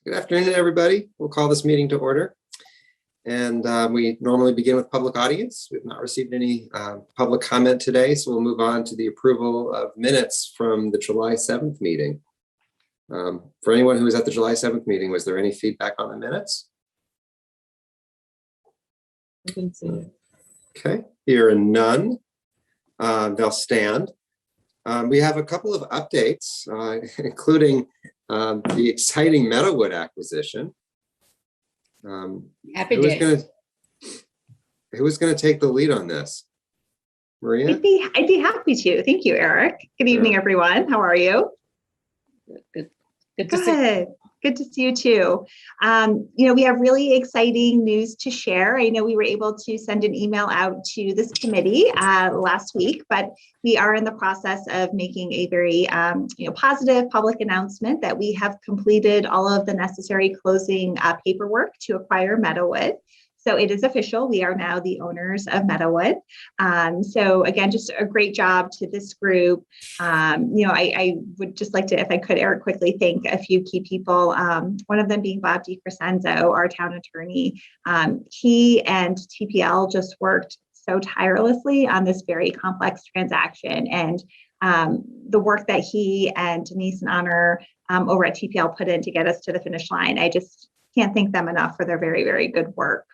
Good afternoon, everybody. We'll call this meeting to order. And we normally begin with public audience. We've not received any public comment today, so we'll move on to the approval of minutes from the July 7th meeting. For anyone who was at the July 7th meeting, was there any feedback on the minutes? I didn't see it. Okay, here are none. They'll stand. We have a couple of updates, including the exciting Meadowwood acquisition. Happy days. Who was going to take the lead on this? Maria? I'd be happy to. Thank you, Eric. Good evening, everyone. How are you? Good to see. Good to see you too. We have really exciting news to share. I know we were able to send an email out to this committee last week, but we are in the process of making a very positive public announcement that we have completed all of the necessary closing paperwork to acquire Meadowwood. So it is official. We are now the owners of Meadowwood. So again, just a great job to this group. I would just like to, if I could, Eric, quickly thank a few key people. One of them being Bob DiCrescenzo, our town attorney. He and TPL just worked so tirelessly on this very complex transaction. And the work that he and Denise and Honor over at TPL put in to get us to the finish line, I just can't thank them enough for their very, very good work.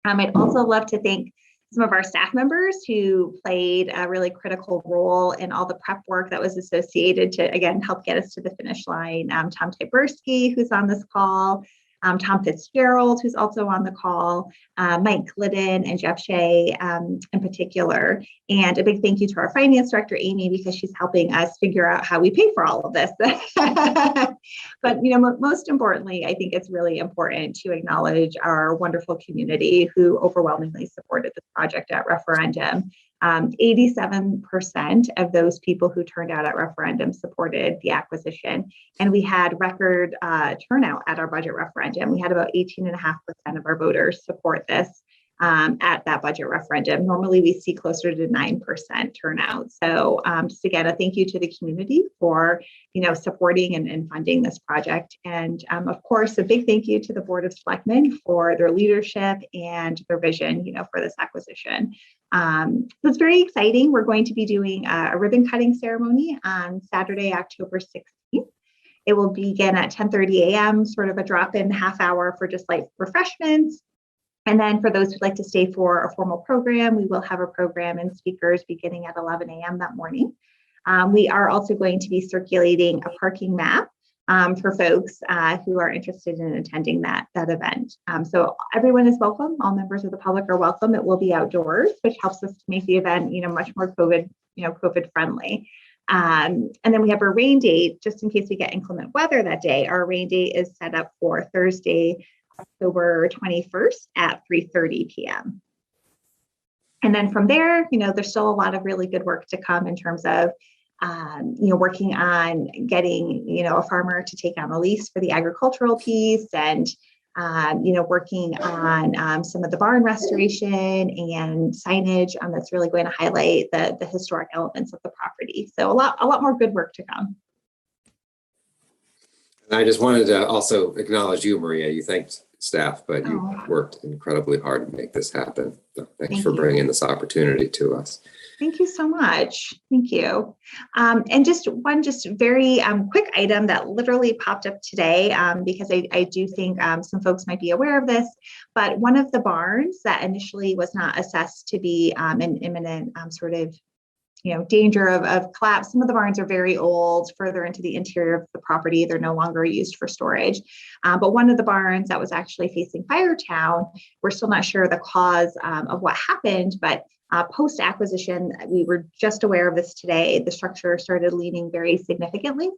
I'd also love to thank some of our staff members who played a really critical role in all the prep work that was associated to, again, help get us to the finish line. Tom Tyberski, who's on this call, Tom Fitzgerald, who's also on the call, Mike Glidden and Jeff Shea in particular. And a big thank you to our finance director, Amy, because she's helping us figure out how we pay for all of this. But most importantly, I think it's really important to acknowledge our wonderful community who overwhelmingly supported this project at referendum. 87% of those people who turned out at referendum supported the acquisition. And we had record turnout at our budget referendum. We had about 18.5% of our voters support this at that budget referendum. Normally we see closer to 9% turnout. So just again, a thank you to the community for supporting and funding this project. And of course, a big thank you to the Board of Selectmen for their leadership and their vision for this acquisition. So it's very exciting. We're going to be doing a ribbon cutting ceremony on Saturday, October 16th. It will begin at 10:30 a.m., sort of a drop-in half hour for just like refreshments. And then for those who'd like to stay for a formal program, we will have a program and speakers beginning at 11 a.m. that morning. We are also going to be circulating a parking map for folks who are interested in attending that event. So everyone is welcome. All members of the public are welcome. It will be outdoors, which helps us to make the event, much more COVID friendly. And then we have a rain date, just in case we get inclement weather that day. Our rain date is set up for Thursday, October 21st at 3:30 p.m. And then from there, there's still a lot of really good work to come in terms of working on getting, a farmer to take on a lease for the agricultural piece and, working on some of the barn restoration and signage that's really going to highlight the historic elements of the property. So a lot more good work to come. And I just wanted to also acknowledge you, Maria. You thanked staff, but you worked incredibly hard to make this happen. So thanks for bringing this opportunity to us. Thank you so much. Thank you. And just one very quick item that literally popped up today, because I do think some folks might be aware of this, but one of the barns that initially was not assessed to be an imminent danger of collapse. Some of the barns are very old, further into the interior of the property. They're no longer used for storage. But one of the barns that was actually facing Firetown, we're still not sure the cause of what happened, but post-acquisition, we were just aware of this today. The structure started leaning very significantly.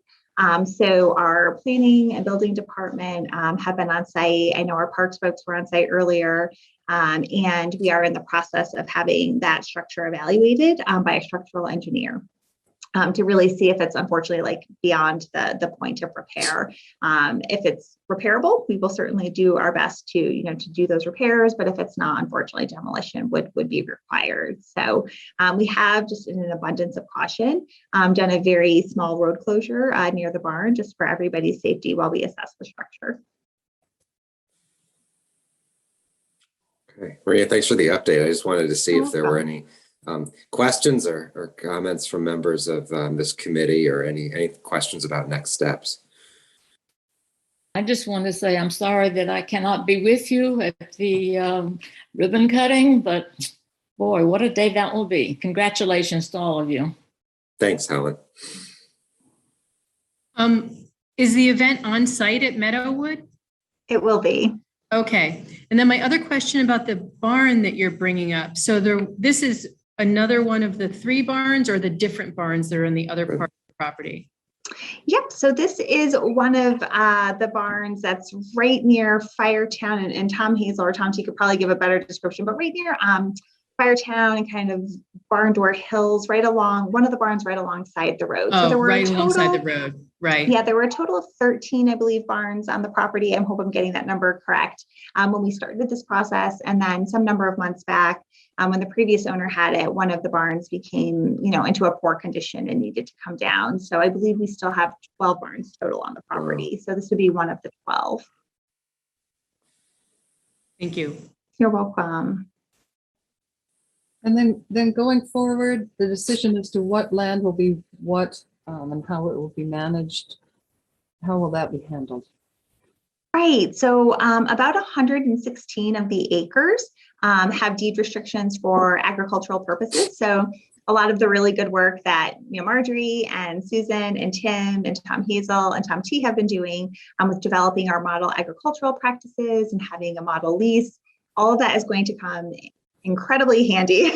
So our planning and building department have been on site. I know our parks folks were on site earlier. And we are in the process of having that structure evaluated by a structural engineer to really see if it's unfortunately beyond the point of repair. If it's repairable, we will certainly do our best to do those repairs. But if it's not, unfortunately, demolition would be required. So we have, just in an abundance of caution, done a very small road closure near the barn just for everybody's safety while we assess the structure. Okay. Maria, thanks for the update. I just wanted to see if there were any questions or comments from members of this committee, or any questions about next steps. I just want to say I'm sorry that I cannot be with you at the ribbon cutting, but boy, what a day that will be. Congratulations to all of you. Thanks, Helen. Is the event on site at Meadowwood? It will be. Okay. And then my other question about the barn that you're bringing up. So this is another one of the 3 barns, or the different barns that are in the other part of the property? Yep. So this is one of the barns that's right near Firetown, and Tom Hazel or Tom T could probably give a better description, but right near Firetown and kind of Barn Door Hills, right along one of the barns right alongside the road. So there were right alongside the road. Right. Yeah, there were a total of 13, I believe, barns on the property. I hope I'm getting that number correct. When we started this process, and then some number of months back, when the previous owner had it, one of the barns became, into a poor condition and needed to come down. So I believe we still have 12 barns total on the property. So this would be one of the 12. Thank you. You're welcome. And then going forward, the decision as to what land will be what, and how it will be managed, how will that be handled? Right. So about 116 of the acres have deed restrictions for agricultural purposes. So a lot of the really good work that Marjorie and Susan and Tim and Tom Hazel and Tom T have been doing with developing our model agricultural practices and having a model lease, all of that is going to come incredibly handy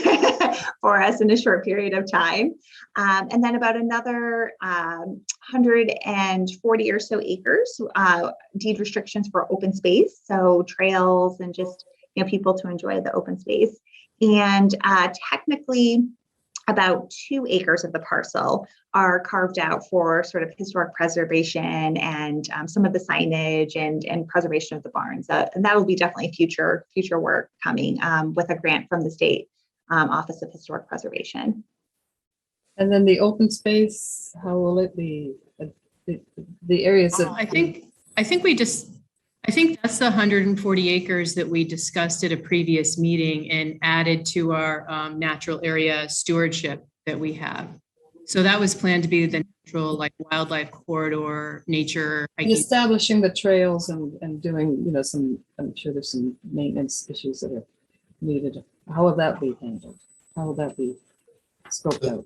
for us in a short period of time. And then about another 140 or so acres, deed restrictions for open space, so trails and just people to enjoy the open space. And technically, about 2 acres of the parcel are carved out for sort of historic preservation and some of the signage and preservation of the barns. And that will be definitely future work coming with a grant from the state Office of Historic Preservation. And then the open space, how will it be? The areas that I think that's the 140 acres that we discussed at a previous meeting and added to our natural area stewardship that we have. So that was planned to be the natural, wildlife corridor, nature. establishing the trails and doing, I'm sure there's some maintenance issues that are needed. How will that be handled? How will that be scoped out?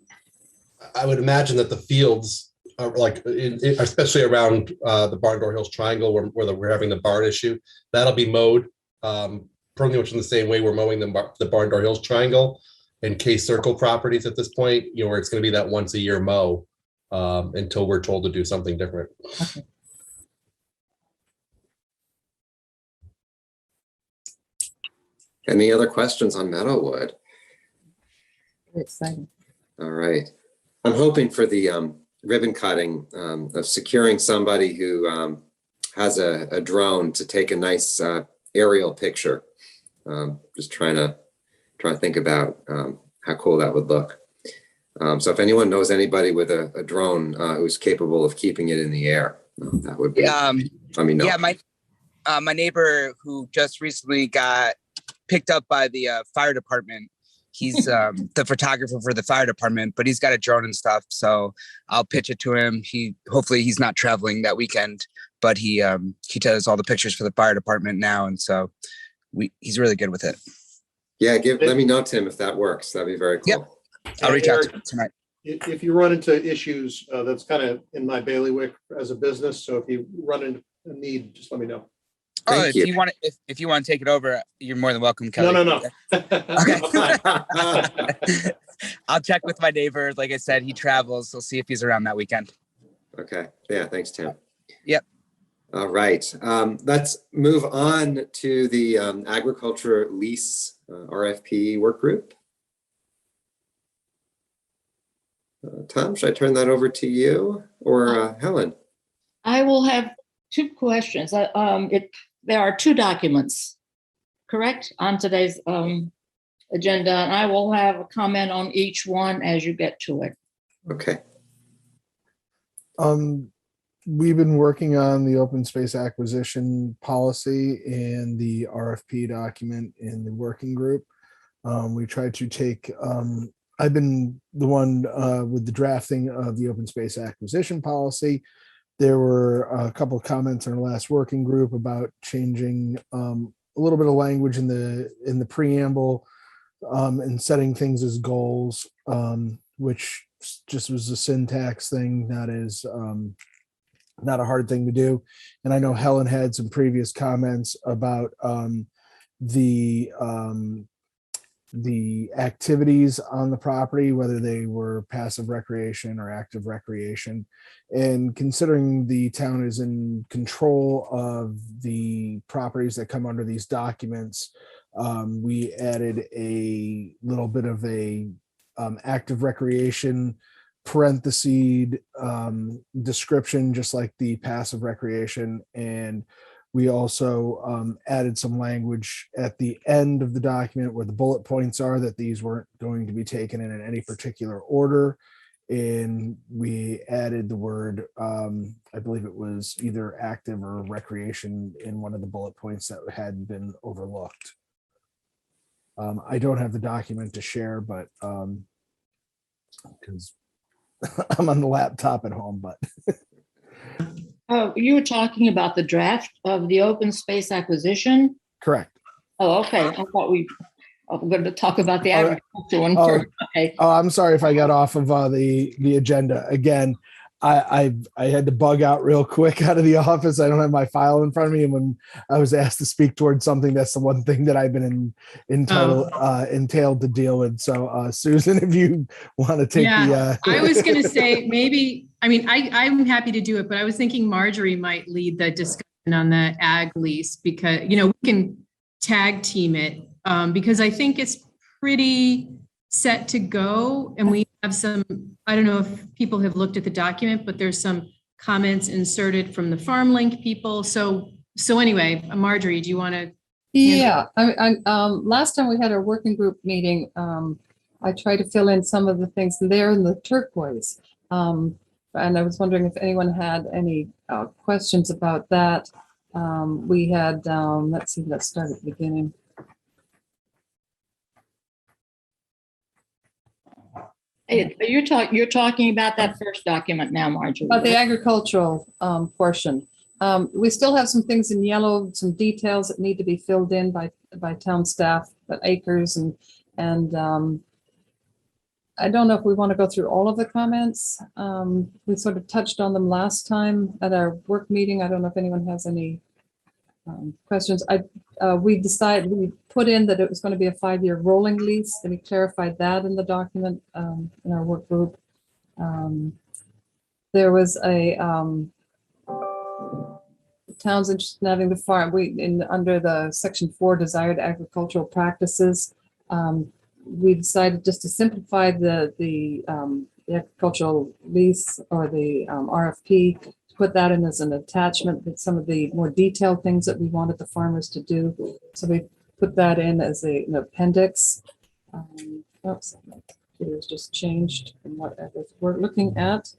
I would imagine that the fields, especially around the Barn Door Hills Triangle, where we're having the barn issue, that'll be mowed pretty much in the same way we're mowing the Barn Door Hills Triangle and K Circle properties at this point, where it's going to be that once a year mow until we're told to do something different. Okay. Any other questions on Meadowwood? Very exciting. All right. I'm hoping for the ribbon cutting of securing somebody who has a drone to take a nice aerial picture. Just trying to think about how cool that would look. So if anyone knows anybody with a drone who's capable of keeping it in the air, that would be, let me know. Yeah, my neighbor who just recently got picked up by the fire department. He's the photographer for the fire department, but he's got a drone and stuff. So I'll pitch it to him. Hopefully he's not traveling that weekend, but he does all the pictures for the fire department now, and so he's really good with it. Yeah, let me know, Tim, if that works. That'd be very cool. Yep. I'll reach out to him tonight. If you run into issues, that's kind of in my bailiwick as a business. So if you run into a need, just let me know. Thank you. If you want to take it over, you're more than welcome, Kelly. No. Okay. I'll check with my neighbor. Like I said, he travels. We'll see if he's around that weekend. Okay. Yeah. Thanks, Tim. Yep. All right. Let's move on to the agriculture lease RFP work group. Tom, should I turn that over to you or Helen? I will have 2 questions. There are 2 documents, correct, on today's agenda, and I will have a comment on each one as you get to it. Okay. we've been working on the open space acquisition policy and the RFP document in the working group. We tried to take, I've been the one with the drafting of the open space acquisition policy. There were a couple of comments in our last working group about changing a little bit of language in the preamble and setting things as goals, which just was a syntax thing that is not a hard thing to do. And I know Helen had some previous comments about the activities on the property, whether they were passive recreation or active recreation. And considering the town is in control of the properties that come under these documents, we added a little bit of a active recreation parenthesis description, just like the passive recreation. And we also added some language at the end of the document where the bullet points are, that these weren't going to be taken in any particular order. And we added the word, I believe it was either active or recreation, in one of the bullet points that had been overlooked. I don't have the document to share, but because I'm on the laptop at home, but. Oh, you were talking about the draft of the open space acquisition? Correct. Oh, okay. I thought we were going to talk about the Oh, agriculture one oh, first. Okay. Oh, I'm sorry if I got off of the agenda. Again, I had to bug out real quick out of the office. I don't have my file in front of me. And when I was asked to speak towards something, that's the one thing that I've been entailed to deal with. So Susan, if you want to take I was going to say, maybe, I mean, I'm happy to do it, but I was thinking Marjorie might lead the discussion on the ag lease, because, you know, we can tag team it because I think it's pretty set to go. And we have some, I don't know if people have looked at the document, but there's some comments inserted from the Farm Link people. So anyway, Marjorie, do you want to? Yeah, last time we had our working group meeting, I tried to fill in some of the things there in the turquoise. And I was wondering if anyone had any questions about that. We had, let's see, let's start at the beginning. You're talking about that first document now, Marjorie. About the agricultural portion. We still have some things in yellow, some details that need to be filled in by town staff, but acres and I don't know if we want to go through all of the comments. We sort of touched on them last time at our work meeting. I don't know if anyone has any questions. We put in that it was going to be a 5-year rolling lease, and we clarified that in the document in our work group. There was a towns interested in having the farm. Under the section 4 desired agricultural practices. We decided just to simplify the agricultural lease or the RFP, to put that in as an attachment with some of the more detailed things that we wanted the farmers to do. So we put that in as an appendix. Oops, my computer was just changed from what we're looking at.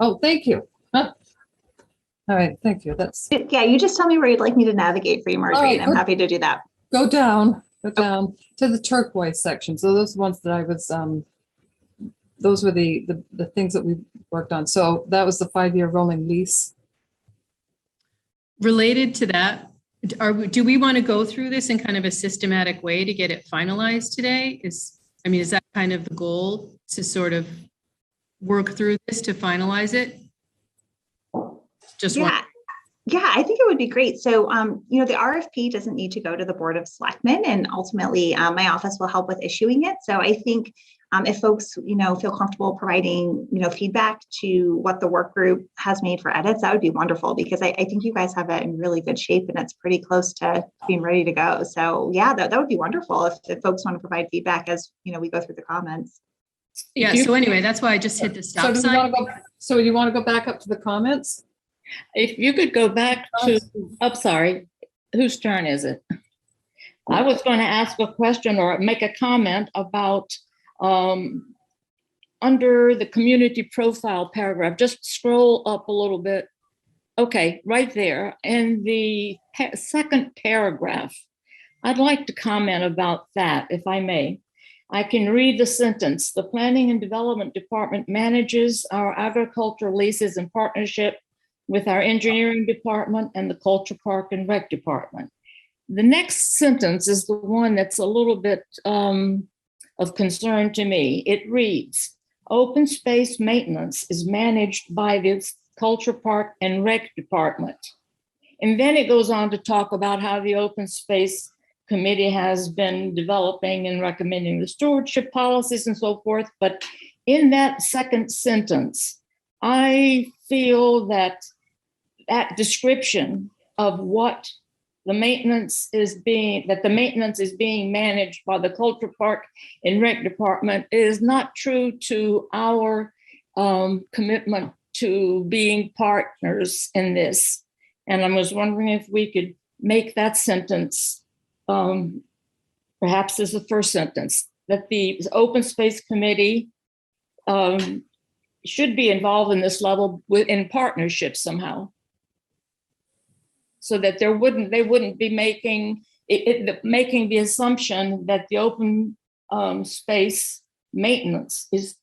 Oh, thank you. Huh. All right, thank you. Yeah, you just tell me where you'd like me to navigate for you, Marjorie, right, and I'm happy to do that. Go down to the turquoise section. So those ones that I was, those were the things that we worked on. So that was the 5-year rolling lease. Related to that, do we want to go through this in kind of a systematic way to get it finalized today? Is that kind of the goal, to sort of work through this to finalize it? Yeah, I think it would be great. So, the RFP doesn't need to go to the Board of Selectmen, and ultimately my office will help with issuing it. So I think if folks, feel comfortable providing, feedback to what the work group has made for edits, that would be wonderful, because I think you guys have it in really good shape and it's pretty close to being ready to go. So yeah, that would be wonderful if folks want to provide feedback as, we go through the comments. Yeah. So anyway, that's why I just hit the stop sign. So you want to go back up to the comments? If you could go back to, sorry, whose turn is it? I was going to ask a question or make a comment about under the community profile paragraph, just scroll up a little bit. Okay, right there in the second paragraph, I'd like to comment about that, if I may. I can read the sentence. The Planning and Development Department manages our agricultural leases in partnership with our engineering department and the Culture Park and Rec Department. The next sentence is the one that's a little bit of concern to me. It reads, open space maintenance is managed by the Culture Park and Rec Department. And then it goes on to talk about how the open space committee has been developing and recommending the stewardship policies and so forth. But in that second sentence, I feel that that description of what the maintenance is being managed by the Culture Park and Rec Department is not true to our commitment to being partners in this. And I was wondering if we could make that sentence, perhaps as the first sentence, that the Open Space Committee should be involved in this level in partnership somehow. So that they wouldn't be making the assumption that the open space maintenance is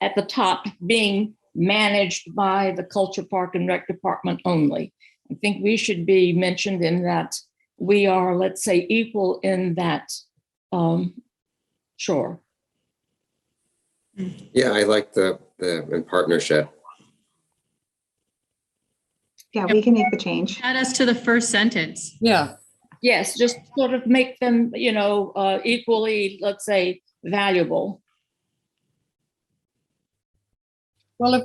at the top being managed by the Culture Park and Rec Department only. I think we should be mentioned in that we are, let's say, equal in that sure. Yeah, I like the in partnership. Yeah, we can make the change. Add us to the first sentence. Yeah, Yes, just sort of make them, equally, let's say, valuable. well, if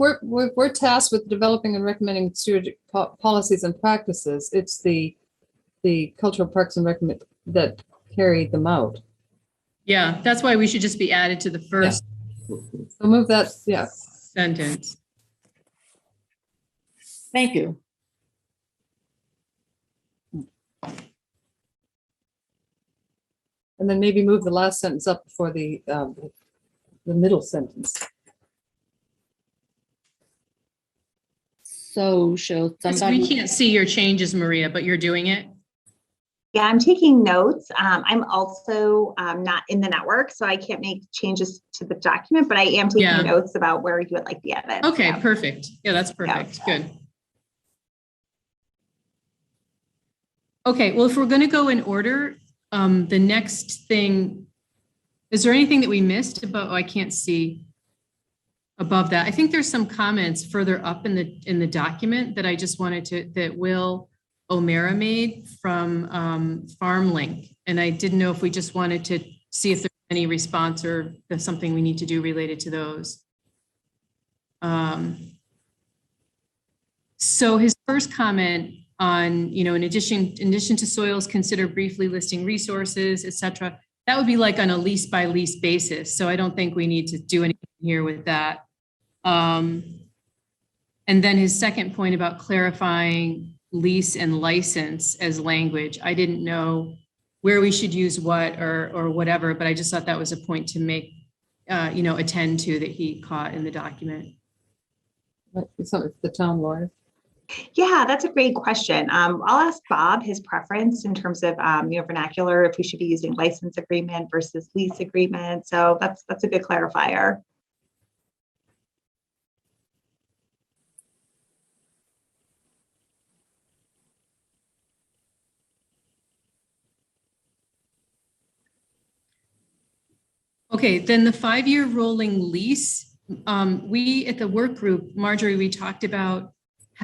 we're tasked with developing and recommending stewardship policies and practices, it's the cultural parks and rec that carry them out. Yeah, that's why we should just be added to the first So move that, yeah. sentence. Thank you. And then maybe move the last sentence up before the middle sentence. So shall Yes, somebody? we can't see your changes, Maria, but you're doing it. Yeah, I'm taking notes. I'm also not in the network, so I can't make changes to the document, but I am taking Yeah. notes about where you would like the edit. Okay, Yeah. perfect. Yeah, that's perfect. Good. Okay, well, if we're going to go in order, the next thing, is there anything that we missed about, oh, I can't see above that. I think there's some comments further up in the document that I just wanted to, that Will O'Mara made from FarmLink. And I didn't know if we just wanted to see if there's any response or there's something we need to do related to those. So his first comment on, in addition to soils, consider briefly listing resources, et cetera. That would be like on a lease by lease basis. So I don't think we need to do anything here with that. And then his second point about clarifying lease and license as language. I didn't know where we should use what or whatever, but I just thought that was a point to make, attend to that he caught in the document. It's not the town lawyer. Yeah, that's a great question. I'll ask Bob his preference in terms of vernacular, if we should be using license agreement versus lease agreement. So that's a good clarifier. Okay, then the 5-year rolling lease. We at the work group, Marjorie, we talked about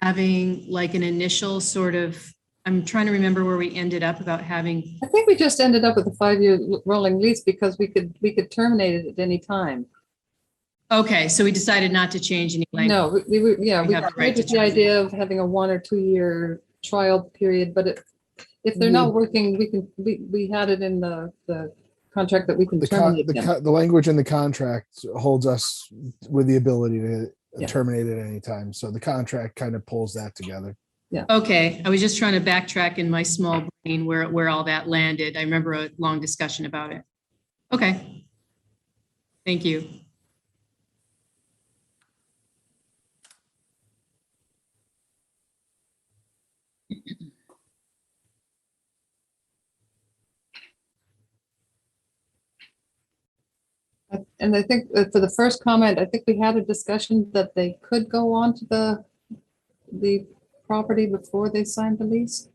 having like an initial sort of, I'm trying to remember where we ended up about having. I think we just ended up with a 5-year rolling lease because we could terminate it at any time. Okay, so we decided not to change any language. No, we We have the right tried to with the idea of having a 1 or 2 year trial period, but if they're not working, we had it in the contract that we can terminate them. The language in the contract holds us with the ability to terminate at any time. So the contract kind of pulls that together. Okay, I was just trying to backtrack in my small brain where all that landed. I remember a long discussion about it. Okay. Thank you. And I think for the first comment, I think we had a discussion that they could go on to the property before they signed the lease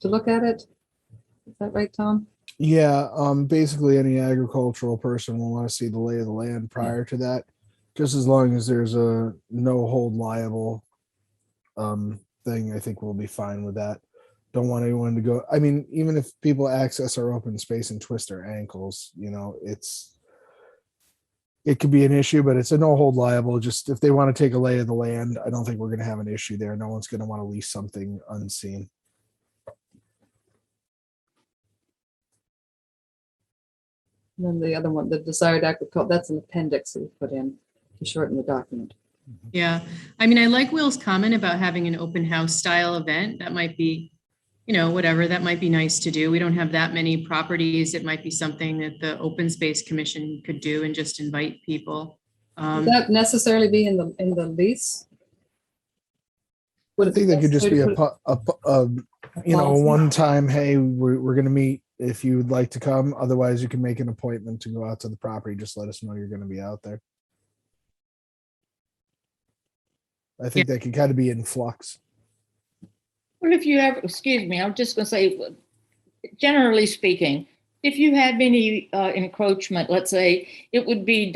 to look at it. Is that right, Tom? Yeah, basically any agricultural person will want to see the lay of the land prior to that, just as long as there's a no hold liable thing, I think we'll be fine with that. Don't want anyone to go, I mean, even if people access our open space and twist their ankles, it could be an issue, but it's a no hold liable. Just if they want to take a lay of the land, I don't think we're going to have an issue there. No one's going to want to lease something unseen. And then the other one, the desired agriculture, that's an appendix that we put in to shorten the document. Yeah, I mean, I like Will's comment about having an open house style event. That might be, whatever, that might be nice to do. We don't have that many properties. It might be something that the Open Space Commission could do and just invite people. Would that necessarily be in the lease? I think that could just be a policy? one-time, hey, we're going to meet if you would like to come. Otherwise, you can make an appointment to go out to the property. Just let us know you're going to be out there. I think that could kind of be in flux. Well, if you have, excuse me, I'm just going to say, generally speaking, if you have any encroachment, let's say, it would be,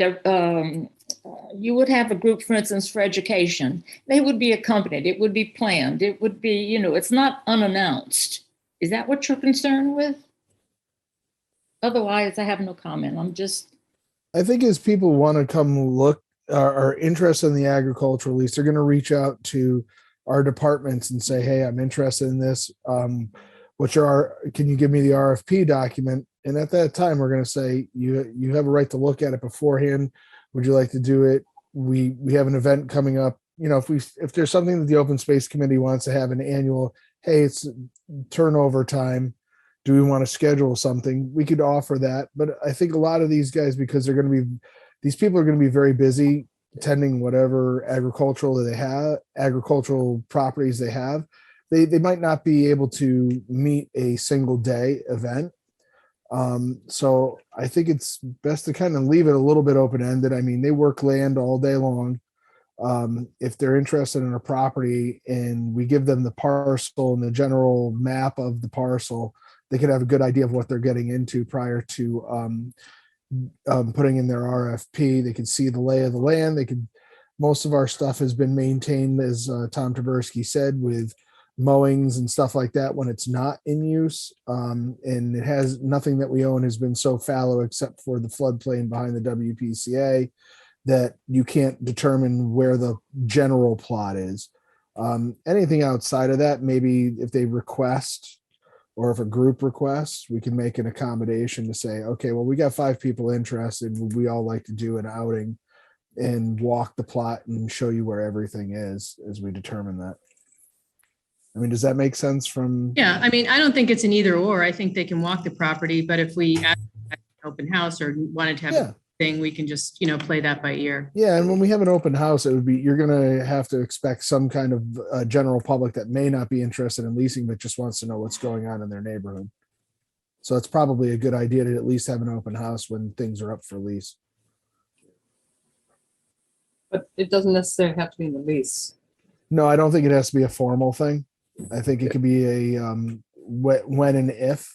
you would have a group, for instance, for education. They would be accompanied. It would be planned. It would be, it's not unannounced. Is that what you're concerned with? Otherwise, I have no comment. I think as people want to come look, are interested in the agricultural lease, they're going to reach out to our departments and say, hey, I'm interested in this. Can you give me the RFP document? And at that time, we're going to say, you have a right to look at it beforehand. Would you like to do it? We have an event coming up. If there's something that the Open Space Committee wants to have an annual, hey, it's turnover time. Do we want to schedule something? We could offer that. But I think a lot of these guys, because these people are going to be very busy tending whatever agricultural properties they have, they might not be able to meet a single day event. So I think it's best to kind of leave it a little bit open-ended. I mean, they work land all day long. If they're interested in a property and we give them the parcel and the general map of the parcel, they could have a good idea of what they're getting into prior to putting in their RFP. They could see the lay of the land. Most of our stuff has been maintained, as Tom Taberski said, with mowings and stuff like that when it's not in use. And it has nothing that we own has been so fallow except for the floodplain behind the WPCA that you can't determine where the general plot is. Anything outside of that, maybe if they request or if a group requests, we can make an accommodation to say, okay, well, we got 5 people interested. Would we all like to do an outing and walk the plot and show you where everything is as we determine that? I mean, does that make sense Yeah, I mean, I don't think it's an either or. I think they can walk the property, but if we add an open house or wanted to have a thing, we can just, play that by ear. Yeah, and when we have an open house, you're going to have to expect some kind of general public that may not be interested in leasing, but just wants to know what's going on in their neighborhood. So it's probably a good idea to at least have an open house when things are up for lease. But it doesn't necessarily have to be in the lease. No, I don't think it has to be a formal thing. I think it could be a when and if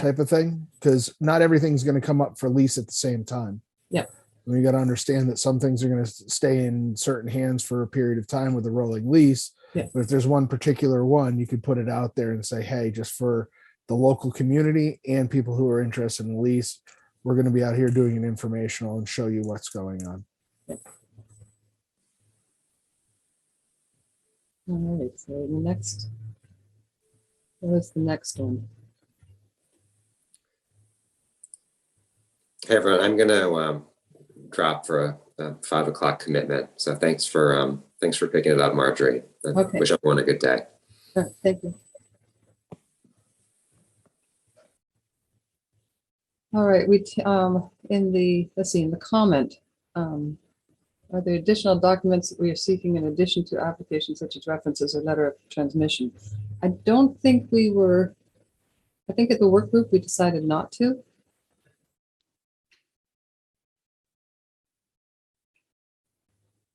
type of thing, because not everything's going to come up for lease at the same time. Yeah. You got to understand that some things are going to stay in certain hands for a period of time with a rolling lease. Yeah. But if there's one particular one, you could put it out there and say, hey, just for the local community and people who are interested in the lease, we're going to be out here doing an informational and show you what's going on. All right, so what's the next one? Hey, everyone, I'm going to drop for a 5 o'clock commitment. So thanks for picking it up, Marjorie. Okay. Wish everyone a good day. Thank you. All right, in the comment, are there additional documents that we are seeking in addition to applications such as references or letter of transmission? I don't think I think at the work group, we decided not to.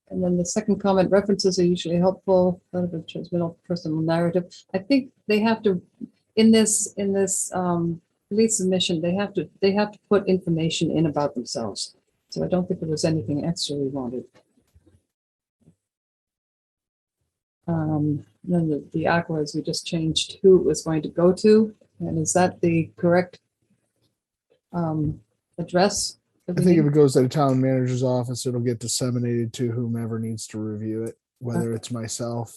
And then the second comment, references are usually helpful, kind of a transmittal personal narrative. I think they have to, in this lease submission, they have to put information in about themselves. So I don't think there was anything extra we wanted. Then the aquas, we just changed who it was going to go to. And is that the correct address? I think if it goes to the town manager's office, it'll get disseminated to whomever needs to review it, whether it's myself,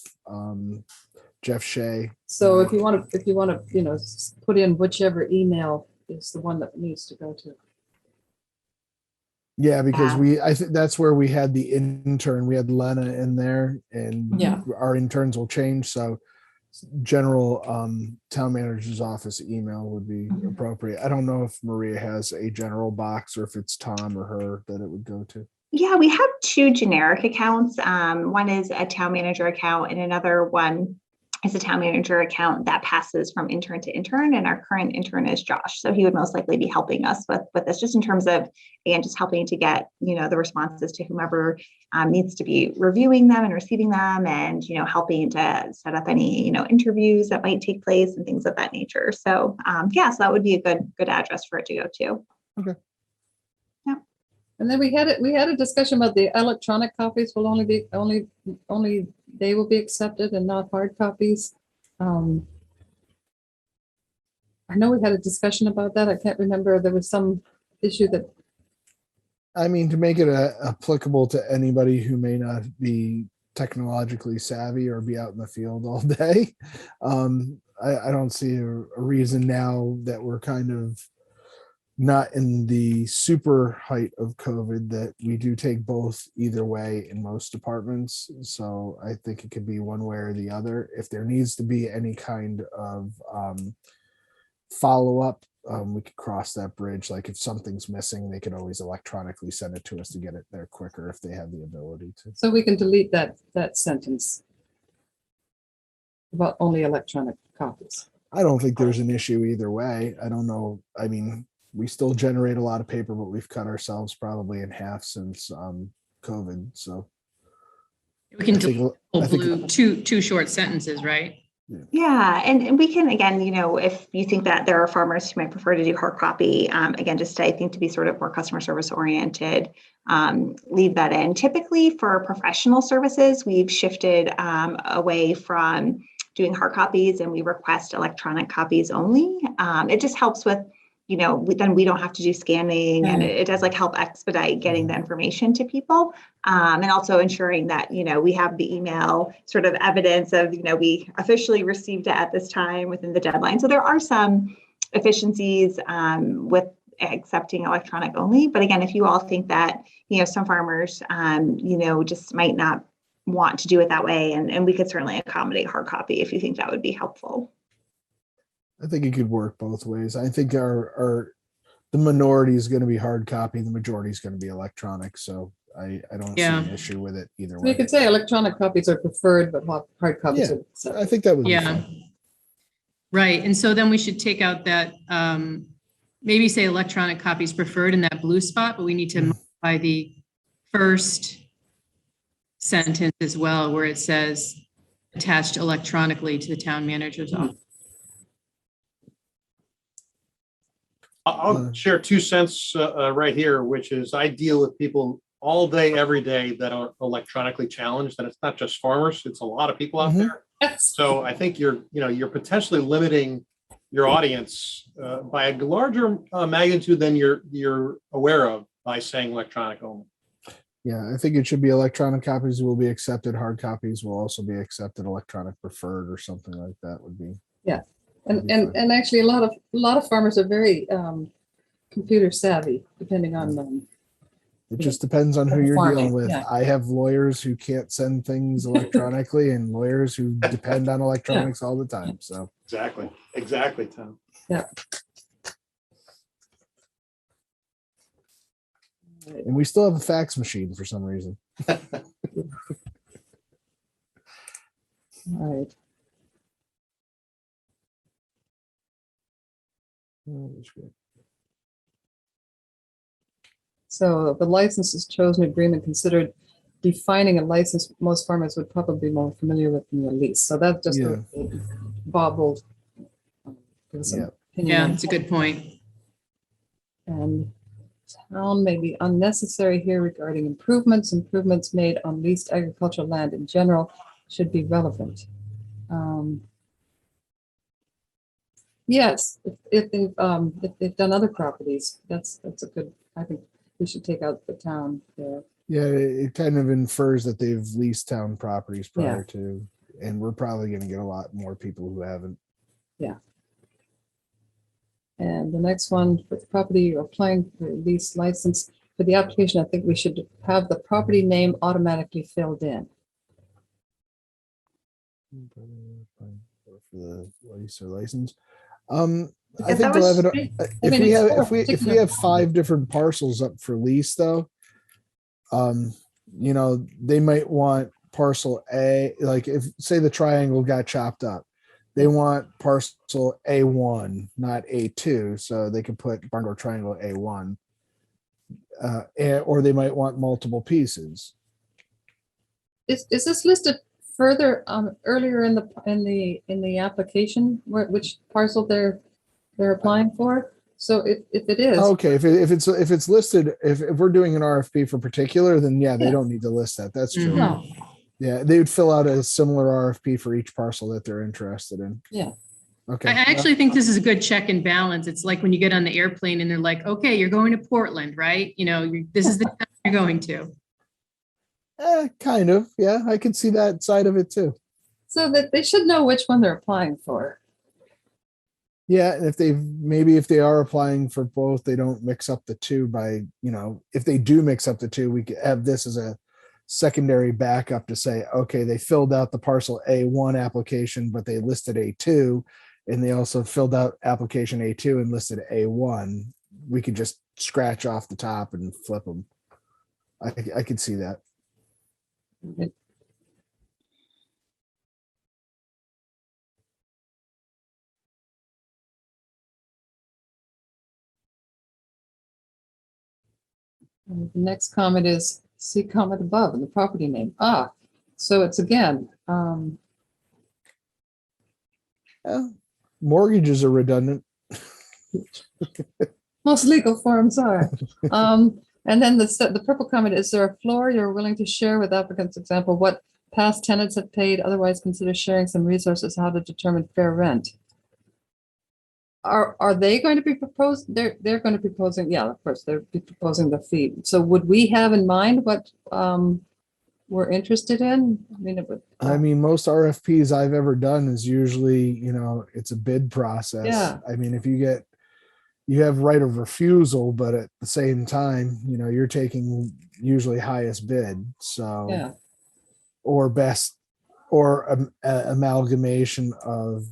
Jeff Shea. So if you want to, put in whichever email is the one that needs to go to. Yeah, because I think that's where we had the intern. We had Lena in there, and Yeah. our interns will change. So general town manager's office email would be appropriate. I don't know if Maria has a general box or if it's Tom or her that it would go to. Yeah, we have two generic accounts. One is a town manager account and another one is a town manager account that passes from intern to intern. And our current intern is Josh. So he would most likely be helping us with this, just in terms of, again, just helping to get, the responses to whomever needs to be reviewing them and receiving them, and, helping to set up any, interviews that might take place and things of that nature. So so that would be a good address for it to go to. Okay. And then we had a discussion about the electronic copies will only they will be accepted and not hard copies. I know we had a discussion about that. I can't remember. There was some issue that. I mean, to make it applicable to anybody who may not be technologically savvy or be out in the field all day, I don't see a reason now that we're kind of not in the super height of COVID that we do take both either way in most departments. So I think it could be one way or the other. If there needs to be any kind of follow-up, we could cross that bridge. Like if something's missing, they could always electronically send it to us to get it there quicker if they have the ability to. So we can delete that sentence about only electronic copies. I don't think there's an issue either way. I don't know. I mean, we still generate a lot of paper, but we've cut ourselves probably in half since COVID. So We can I think- I think- blue two short sentences, right? Yeah, and we can, again, if you think that there are farmers who might prefer to do hard copy, again, just I think to be sort of more customer service oriented, leave that in. Typically for professional services, we've shifted away from doing hard copies and we request electronic copies only. It just helps with, then we don't have to do scanning, and it does help expedite getting the information to people. And also ensuring that, we have the email sort of evidence of, we officially received it at this time within the deadline. So there are some efficiencies with accepting electronic only. But again, if you all think that, some farmers, just might not want to do it that way, and we could certainly accommodate hard copy if you think that would be helpful. I think it could work both ways. I think the minority is going to be hard copy. The majority is going to be electronic. So I don't see an issue with it either way. We could say electronic copies are preferred, but hard copies Yeah, are accepted. I think that would be Yeah. fine. Right. And so then we should take out that, maybe say electronic copies preferred in that blue spot, but we need to modify the first sentence as well, where it says attached electronically to the town manager's office. I'll share 2 cents right here, which is I deal with people all day, every day that are electronically challenged, and it's not just farmers, it's a lot of people out there. So I think you're potentially limiting your audience by a larger magnitude than you're aware of by saying electronic only. Yeah, I think it should be electronic copies will be accepted. Hard copies will also be accepted. Electronic preferred or something like that would be. Yeah. And actually a lot of farmers are very computer savvy, depending on It just depends on who you're farming, dealing with. yeah. I have lawyers who can't send things electronically and lawyers who depend on electronics all the time. So Exactly, Tom. Yeah. and we still have a fax machine for some reason. All right. Oh, that's great. So the license is chosen agreement considered defining a license, most farmers would probably be more familiar with than the lease. So that's just Yeah. Bob will give us Yeah. an opinion Yeah, on. it's a good point. And town may be unnecessary here regarding improvements made on leased agricultural land in general should be relevant. Yes, if they've done other properties, that's a good, I think we should take out the town there. Yeah, it kind of infers that they've leased town properties Yeah. prior to, and we're probably going to get a lot more people who haven't. And the next one, for the property you're applying for lease license, for the application, I think we should have the property name automatically filled in. For the lease or license. I Yeah, think that they'll was- have it. I mean, it's for a If we particular have 5 different parcels up for lease though, you know, they might want parcel A, like if say the triangle got chopped up, they want parcel A1, not A2, so they can put Barn Door Triangle A1. Or they might want multiple pieces. Is this listed further earlier in the application, which parcel they're applying for? So if it is, Okay, if it's listed, if we're doing an RFP for particular, then yeah, they Yeah. don't need to list that. That's true. Mhm. no, Yeah, they would fill out a similar RFP for each parcel that they're interested in. Yeah. Okay. I actually think this is a good check and balance. It's like when you get on the airplane and they're like, okay, you're going to Portland, right? You know, this is the town you're going to. Kind of. Yeah, I could see that side of it too. so that they should know which one they're applying for. Yeah, and if they are applying for both, they don't mix up the two by, you know, if they do mix up the two, we could have this as a secondary backup to say, okay, they filled out the parcel A1 application, but they listed A2, and they also filled out application A2 and listed A1. We could just scratch off the top and flip them. I could see that. And the next comment is, see comment above in the property name. So it's again, Mortgages are redundant. most legal forms are. And then the purple comment, is there a floor you're willing to share with applicants? Example, what past tenants have paid, otherwise consider sharing some resources, how to determine fair rent. Are they going to be proposed? They're going to be proposing, yeah, of course, they're be proposing the fee. So would we have in mind what we're interested in? I mean, it would. I mean, most RFPs I've ever done is usually, you know, it's a bid process. Yeah. I mean, if you have right of refusal, but at the same time, you know, you're taking usually highest bid. So, Yeah. or best, or amalgamation of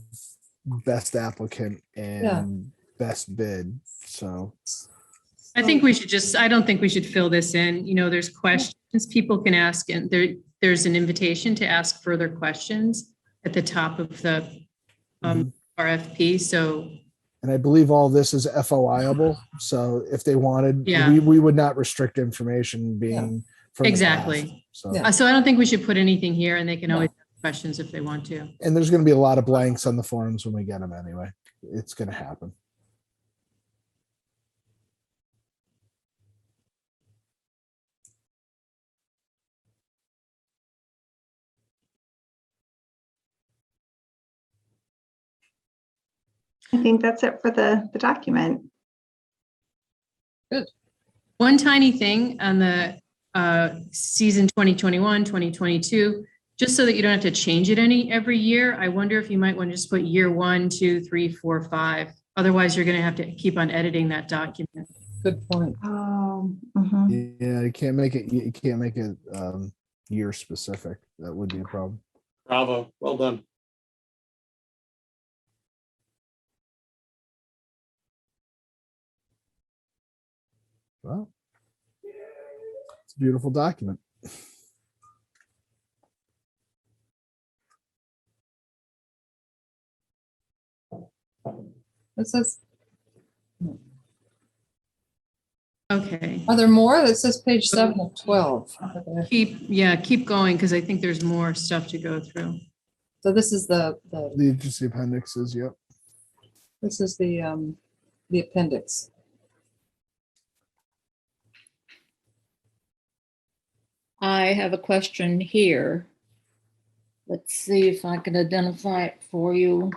best applicant and best bid. So I think I don't think we should fill this in. You know, there's questions people can ask, and there's an invitation to ask further questions at the top of the RFP. So, and I believe all this is FOIable. So if they wanted, Yeah. we would not restrict information being from the Exactly. past. So, Yeah. so I don't think we should put anything here, and they can No. always ask questions if they want to. and there's going to be a lot of blanks on the forms when we get them anyway. It's going to happen. I think that's it for the document. One tiny thing on the season 2021, 2022, just so that you don't have to change it every year. I wonder if you might want to just put year 1, 2, 3, 4, 5. Otherwise, you're going to have to keep on editing that document. Good point. Oh, Yeah, you can't make it. You can't make it year specific. That would be a problem. Bravo, well done. Well, it's a beautiful document. It says, Okay. Are there more? It says page 7 of 12. Keep going, because I think there's more stuff to go through. So this is the Just the appendixes, yep. this is the appendix. I have a question here. Let's see if I can identify it for you.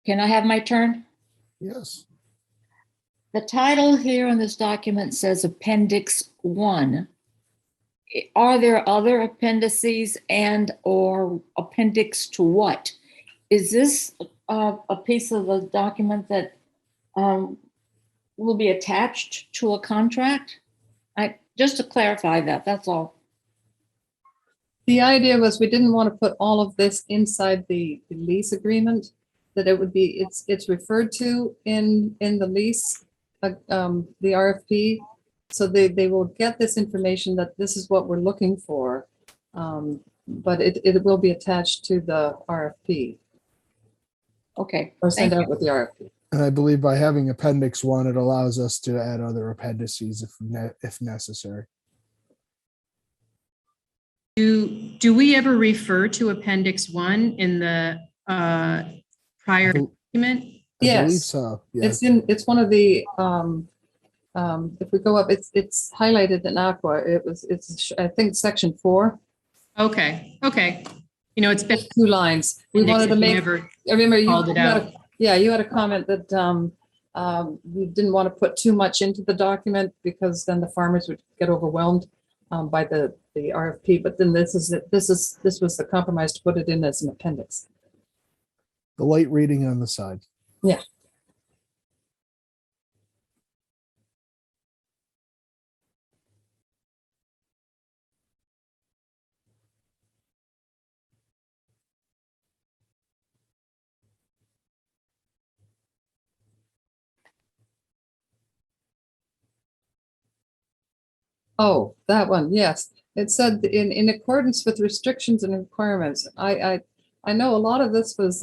Can I have my turn? Yes. The title here in this document says Appendix 1. Are there other appendices and or appendix to what? Is this a piece of the document that will be attached to a contract? Just to clarify that, that's all. The idea was we didn't want to put all of this inside the lease agreement, that it would be, it's referred to in the lease, the RFP. So they will get this information that this is what we're looking for. But it will be attached to the RFP Okay. or sent thank out with the RFP. And I believe by having appendix 1, it allows us to add other appendices if necessary. Do we ever refer to Appendix 1 in the prior document? I believe Yes, so. Yeah. it's one of the, if we go up, it's highlighted in aqua. It's I think section 4. Okay. You know, it's been. 2 lines. We wanted to You make, never I remember you called it had out. you had a comment that we didn't want to put too much into the document because then the farmers would get overwhelmed by the RFP. But then this was the compromise to put it in as an appendix. The light reading on the side. Yeah. Oh, that one, yes. It said in accordance with restrictions and requirements. I know a lot of this was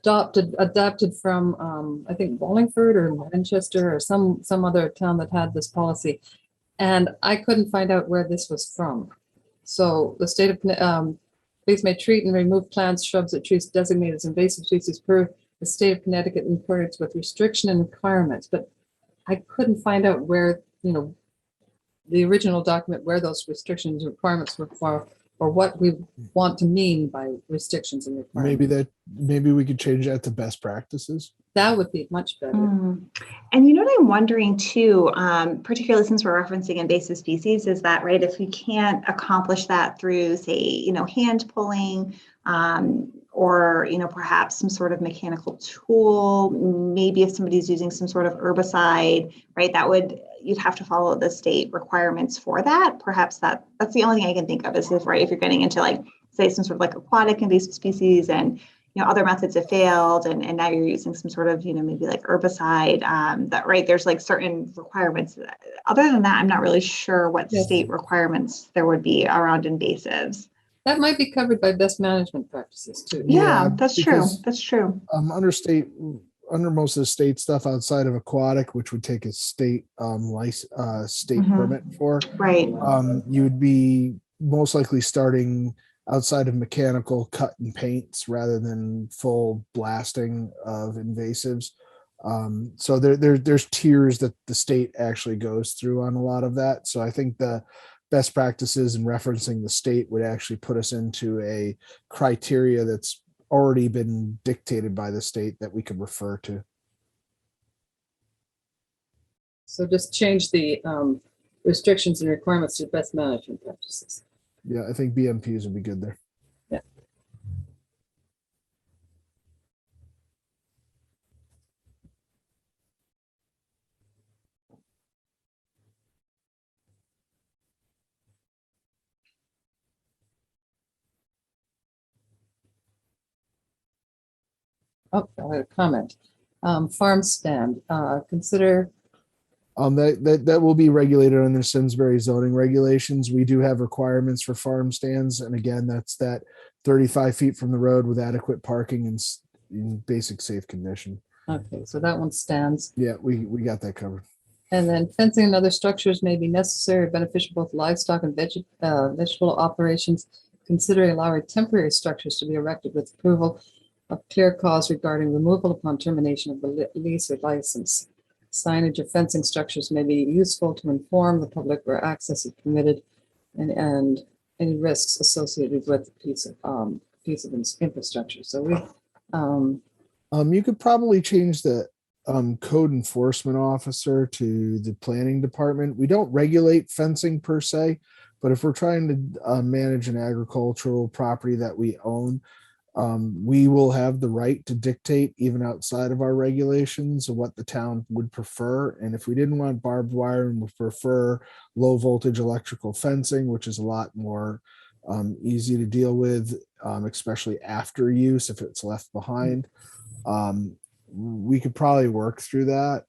adapted from I think Wallingford or Manchester or some other town that had this policy, and I couldn't find out where this was from. So the state of please may treat and remove plants, shrubs, or trees designated as invasive species per the state of Connecticut in accordance with restriction and requirements, but I couldn't find out where, the original document, where those restrictions and requirements were for, or what we want to mean by restrictions and requirements. Maybe we could change that to best practices. That would be much better. And you know what I'm wondering too, particularly since we're referencing invasive species, is that right? If we can't accomplish that through, say, hand pulling, or perhaps some sort of mechanical tool, maybe if somebody's using some sort of herbicide, right? You'd have to follow the state requirements for that. Perhaps that's the only thing I can think of is if you're getting into like, say, some sort of like aquatic invasive species and other methods have failed, and now you're using some sort of, maybe like herbicide, that, right, there's like certain requirements. Other than that, I'm not really sure what state requirements there would be around invasives. That might be covered by best management practices too. Yeah, that's true. That's true. Under most of the state stuff outside of aquatic, which would take a state state permit for, right? You would be most likely starting outside of mechanical cut and paints rather than full blasting of invasives. So there's tiers that the state actually goes through on a lot of that. So I think the best practices and referencing the state would actually put us into a criteria that's already been dictated by the state that we could refer to. So just change the restrictions and requirements to best management practices. Yeah, I think BMPs would be good there. Yeah. Oh, I had a comment. Farm stand, consider. That will be regulated under Simsbury zoning regulations. We do have requirements for farm stands. And again, that's that 35 feet from the road with adequate parking and in basic safe condition. Okay, so that one stands. Yeah, we got that covered. And then fencing and other structures may be necessary or beneficial both livestock and vegetable operations. Consider allowing temporary structures to be erected with approval of clear cause regarding removal upon termination of the lease or license. Signage of fencing structures may be useful to inform the public where access is permitted and any risks associated with the piece of infrastructure. So we, You could probably change the code enforcement officer to the planning department. We don't regulate fencing per se, but if we're trying to manage an agricultural property that we own, we will have the right to dictate even outside of our regulations of what the town would prefer. And if we didn't want barbed wire and would prefer low voltage electrical fencing, which is a lot more easy to deal with, especially after use if it's left behind, we could probably work through that.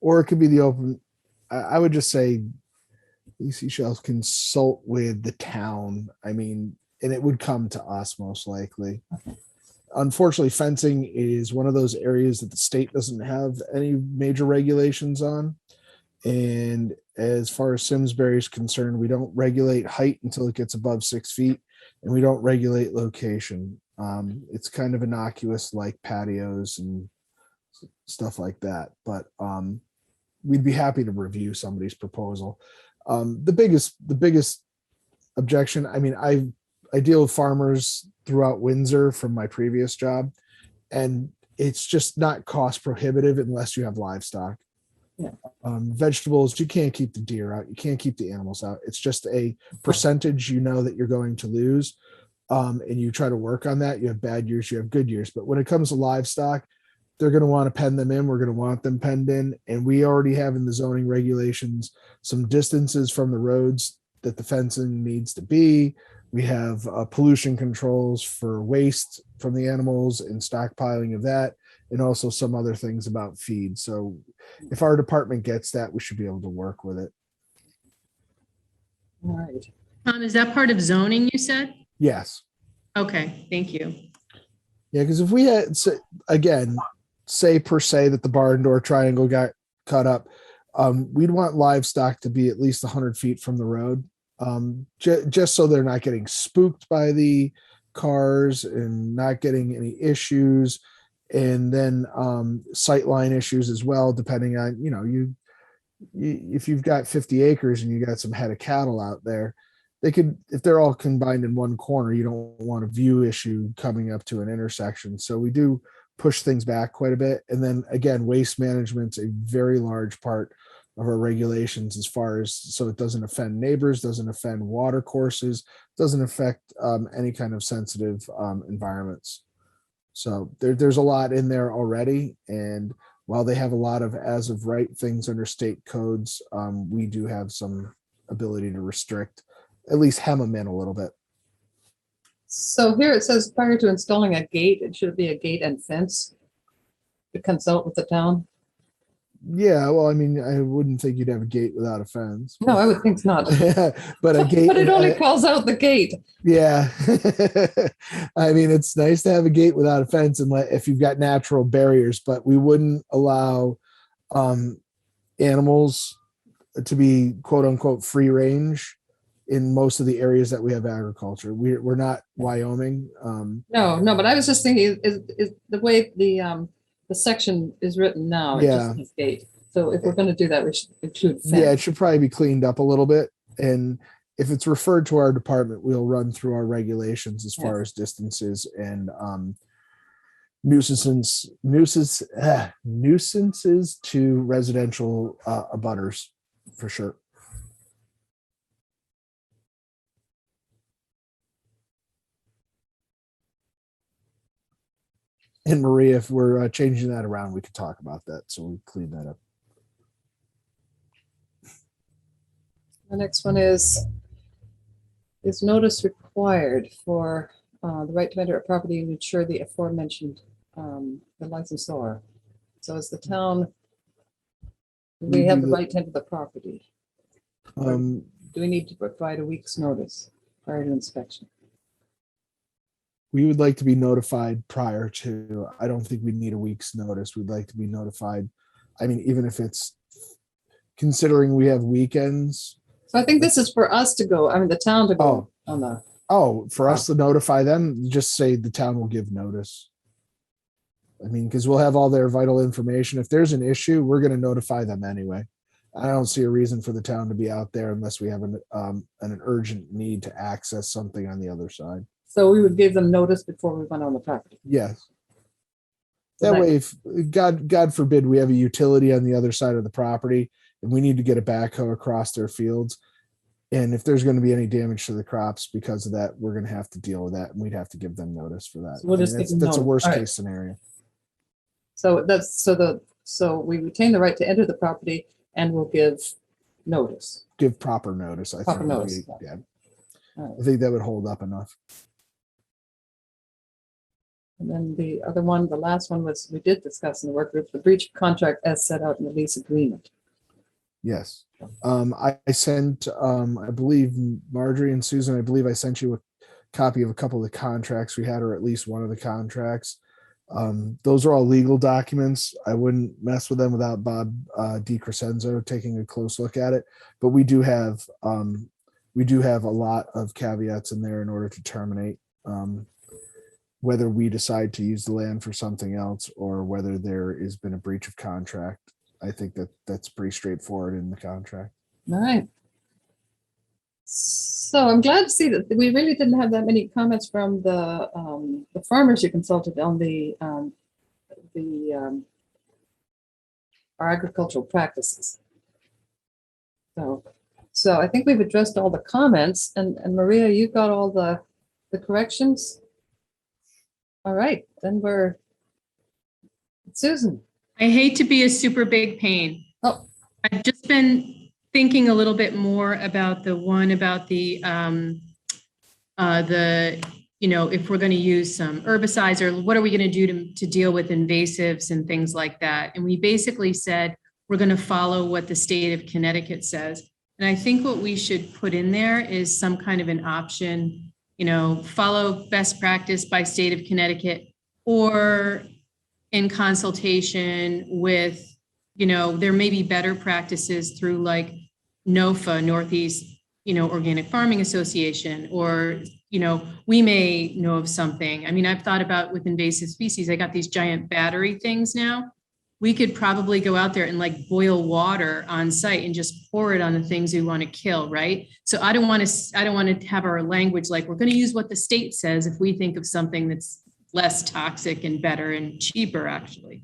Or it could be the open. I would just say EC shall consult with the town. I mean, and it would come to us most likely. Unfortunately, fencing is one of those areas that the state doesn't have any major regulations on. And as far as Simsbury is concerned, we don't regulate height until it gets above 6 feet, and we don't regulate location. It's kind of innocuous, like patios and stuff like that. But we'd be happy to review somebody's proposal. The biggest objection, I mean, I deal with farmers throughout Windsor from my previous job, and it's just not cost prohibitive unless you have livestock. Yeah. Vegetables, you can't keep the deer out. You can't keep the animals out. It's just a percentage you know that you're going to lose. And you try to work on that. You have bad years, you have good years. But when it comes to livestock, they're going to want to pen them in. We're going to want them penned in. And we already have in the zoning regulations some distances from the roads that the fencing needs to be. We have pollution controls for waste from the animals and stockpiling of that, and also some other things about feed. So if our department gets that, we should be able to work with it. all right. Tom, is that part of zoning you said? Yes. Okay, thank you. Yeah, because if we had, again, say per se that the barn door triangle got cut up, we'd want livestock to be at least 100 feet from the road, just so they're not getting spooked by the cars and not getting any issues. And then sightline issues as well, depending on, you if you've got 50 acres and you got some head of cattle out there, they could, if they're all combined in one corner, you don't want a view issue coming up to an intersection. So we do push things back quite a bit. And then again, waste management's a very large part of our regulations as far as, so it doesn't offend neighbors, doesn't offend water courses, doesn't affect any kind of sensitive environments. So there's a lot in there already. And while they have a lot of as of right things under state codes, we do have some ability to restrict, at least hem them in a little bit. So here it says prior to installing a gate, it should be a gate and fence to consult with the town. Yeah, well, I mean, I wouldn't think you'd have a gate without a fence. No, I would think not. But a gate. But it only calls out the gate. Yeah. I mean, it's nice to have a gate without a fence and if you've got natural barriers, but we wouldn't allow animals to be quote unquote free range in most of the areas that we have agriculture. We're not Wyoming. No, but I was just thinking is the way the section is written now, it Yeah. just says gate. So if we're going to do that, we should include fence. Yeah, it should probably be cleaned up a little bit. And if it's referred to our department, we'll run through our regulations as far as distances and nuisances to residential abutters for sure. And Maria, if we're changing that around, we could talk about that. So we clean that up. The next one is notice required for the right to enter a property and ensure the aforementioned the licensor. So as the town, we have the right to enter the property. Do we need to provide a week's notice prior to inspection? We would like to be notified prior to, I don't think we need a week's notice. We'd like to be notified. I mean, even if it's considering we have weekends. So I think this is for us to go, I mean, the town to go on the, Oh, for us to notify them, just say the town will give notice. I mean, because we'll have all their vital information. If there's an issue, we're going to notify them anyway. I don't see a reason for the town to be out there unless we have an urgent need to access something on the other side. so we would give them notice before we went on the property. Yes. So That way, if God forbid we have a utility on the other side of the property and we need to get a backhoe across their fields, and if there's going to be any damage to the crops because of that, we're going to have to deal with that, and we'd have to give them notice for that. So we'll just that's give them that's a notice. worst All right. case scenario. So so we retain the right to enter the property and we'll give notice. Give proper notice. I Proper think. notice, Yeah. All right. I think that would hold up enough. And then the other one, the last one was, we did discuss in the work group, the breach of contract as set out in the lease agreement. Yes. I sent, I believe Marjorie and Susan, I believe I sent you a copy of a couple of the contracts we had, or at least one of the contracts. Those are all legal documents. I wouldn't mess with them without Bob DiCrescenzo taking a close look at it. But we do have a lot of caveats in there in order to terminate, whether we decide to use the land for something else or whether there has been a breach of contract. I think that's pretty straightforward in the contract. All right. So I'm glad to see that we really didn't have that many comments from the farmers you consulted on our agricultural practices. So I think we've addressed all the comments, and Maria, you got all the corrections. All right, then we're Susan. I hate to be a super big pain. Oh. I've just been thinking a little bit more about the one about the if we're going to use some herbicides, or what are we going to do to deal with invasives and things like that. And we basically said, we're going to follow what the state of Connecticut says. And I think what we should put in there is some kind of an option, follow best practice by state of Connecticut, or in consultation with, there may be better practices through like NOFA, Northeast, Organic Farming Association, or, we may know of something. I mean, I've thought about with invasive species, I got these giant battery things now. We could probably go out there and like boil water on site and just pour it on the things we want to kill, right? So I don't want to have our language like, we're going to use what the state says if we think of something that's less toxic and better and cheaper, actually.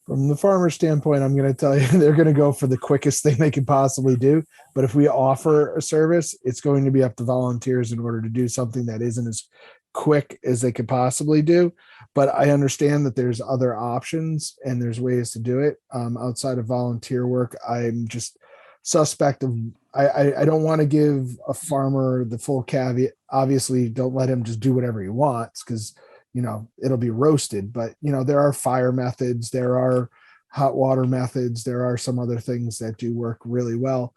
From the farmer standpoint, I'm going to tell you, they're going to go for the quickest thing they can possibly do. But if we offer a service, it's going to be up to volunteers in order to do something that isn't as quick as they could possibly do. But I understand that there's other options and there's ways to do it outside of volunteer work. I'm just suspect of, I don't want to give a farmer the full caveat. Obviously, don't let him just do whatever he wants, because it'll be roasted. But there are fire methods, there are hot water methods, there are some other things that do work really well.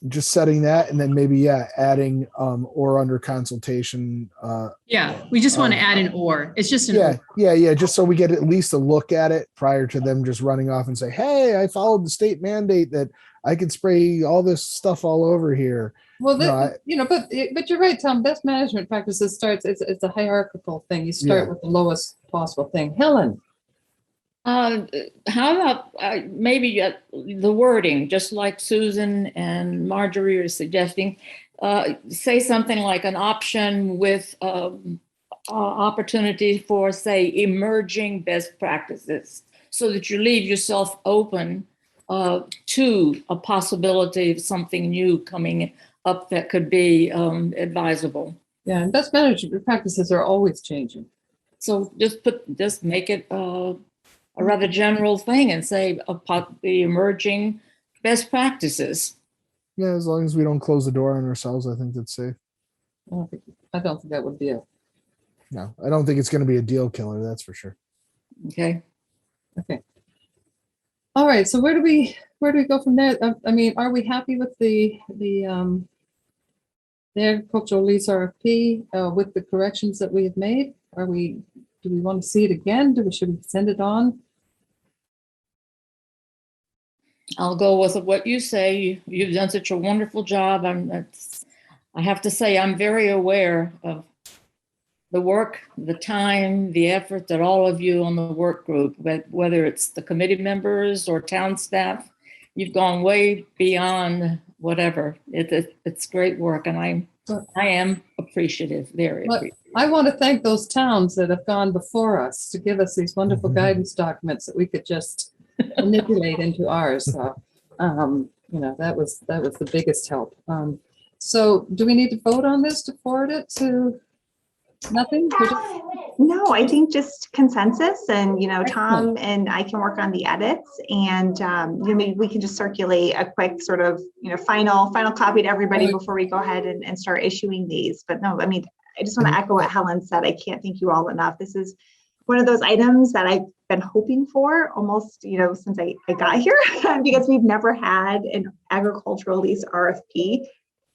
Just setting that, and then maybe adding or under consultation. We just want to add an or. It's just an or. Just so we get at least a look at it prior to them just running off and say, hey, I followed the state mandate that I could spray all this stuff all over here. Well, but you're right, Tom. Best management practices it's a hierarchical thing. You start with the lowest possible thing. Helen. How about maybe the wording, just like Susan and Marjorie are suggesting, say something like an option with opportunity for, say, emerging best practices, so that you leave yourself open to a possibility of something new coming up that could be advisable. Yeah, and best management practices are always changing. So just make it a rather general thing and say about the emerging best practices. Yeah, as long as we don't close the door on ourselves, I think that's safe. I don't think that would be No, I don't think it's going to be a deal killer. That's for sure. Okay. All right. So where do we go from there? I mean, are we happy with the the agricultural lease RFP with the corrections that we have made? Do we want to see it again? Should we send it on? I'll go with what you say. You've done such a wonderful job. I have to say, I'm very aware of the work, the time, the effort that all of you on the work group, whether it's the committee members or town staff, you've gone way beyond whatever. It's great work, and I am appreciative, very Well, appreciative. I want to thank those towns that have gone before us to give us these wonderful guidance documents that we could just manipulate into ours. So, that was the biggest help. So do we need to vote on this to forward it to nothing? No, I think just consensus and, Tom and I can work on the edits and, maybe we can just circulate a quick sort of, final copy to everybody before we go ahead and start issuing these. But no, I mean, I just want to echo what Helen said. I can't thank you all enough. This is one of those items that I've been hoping for almost, since I got here because we've never had an agricultural lease RFP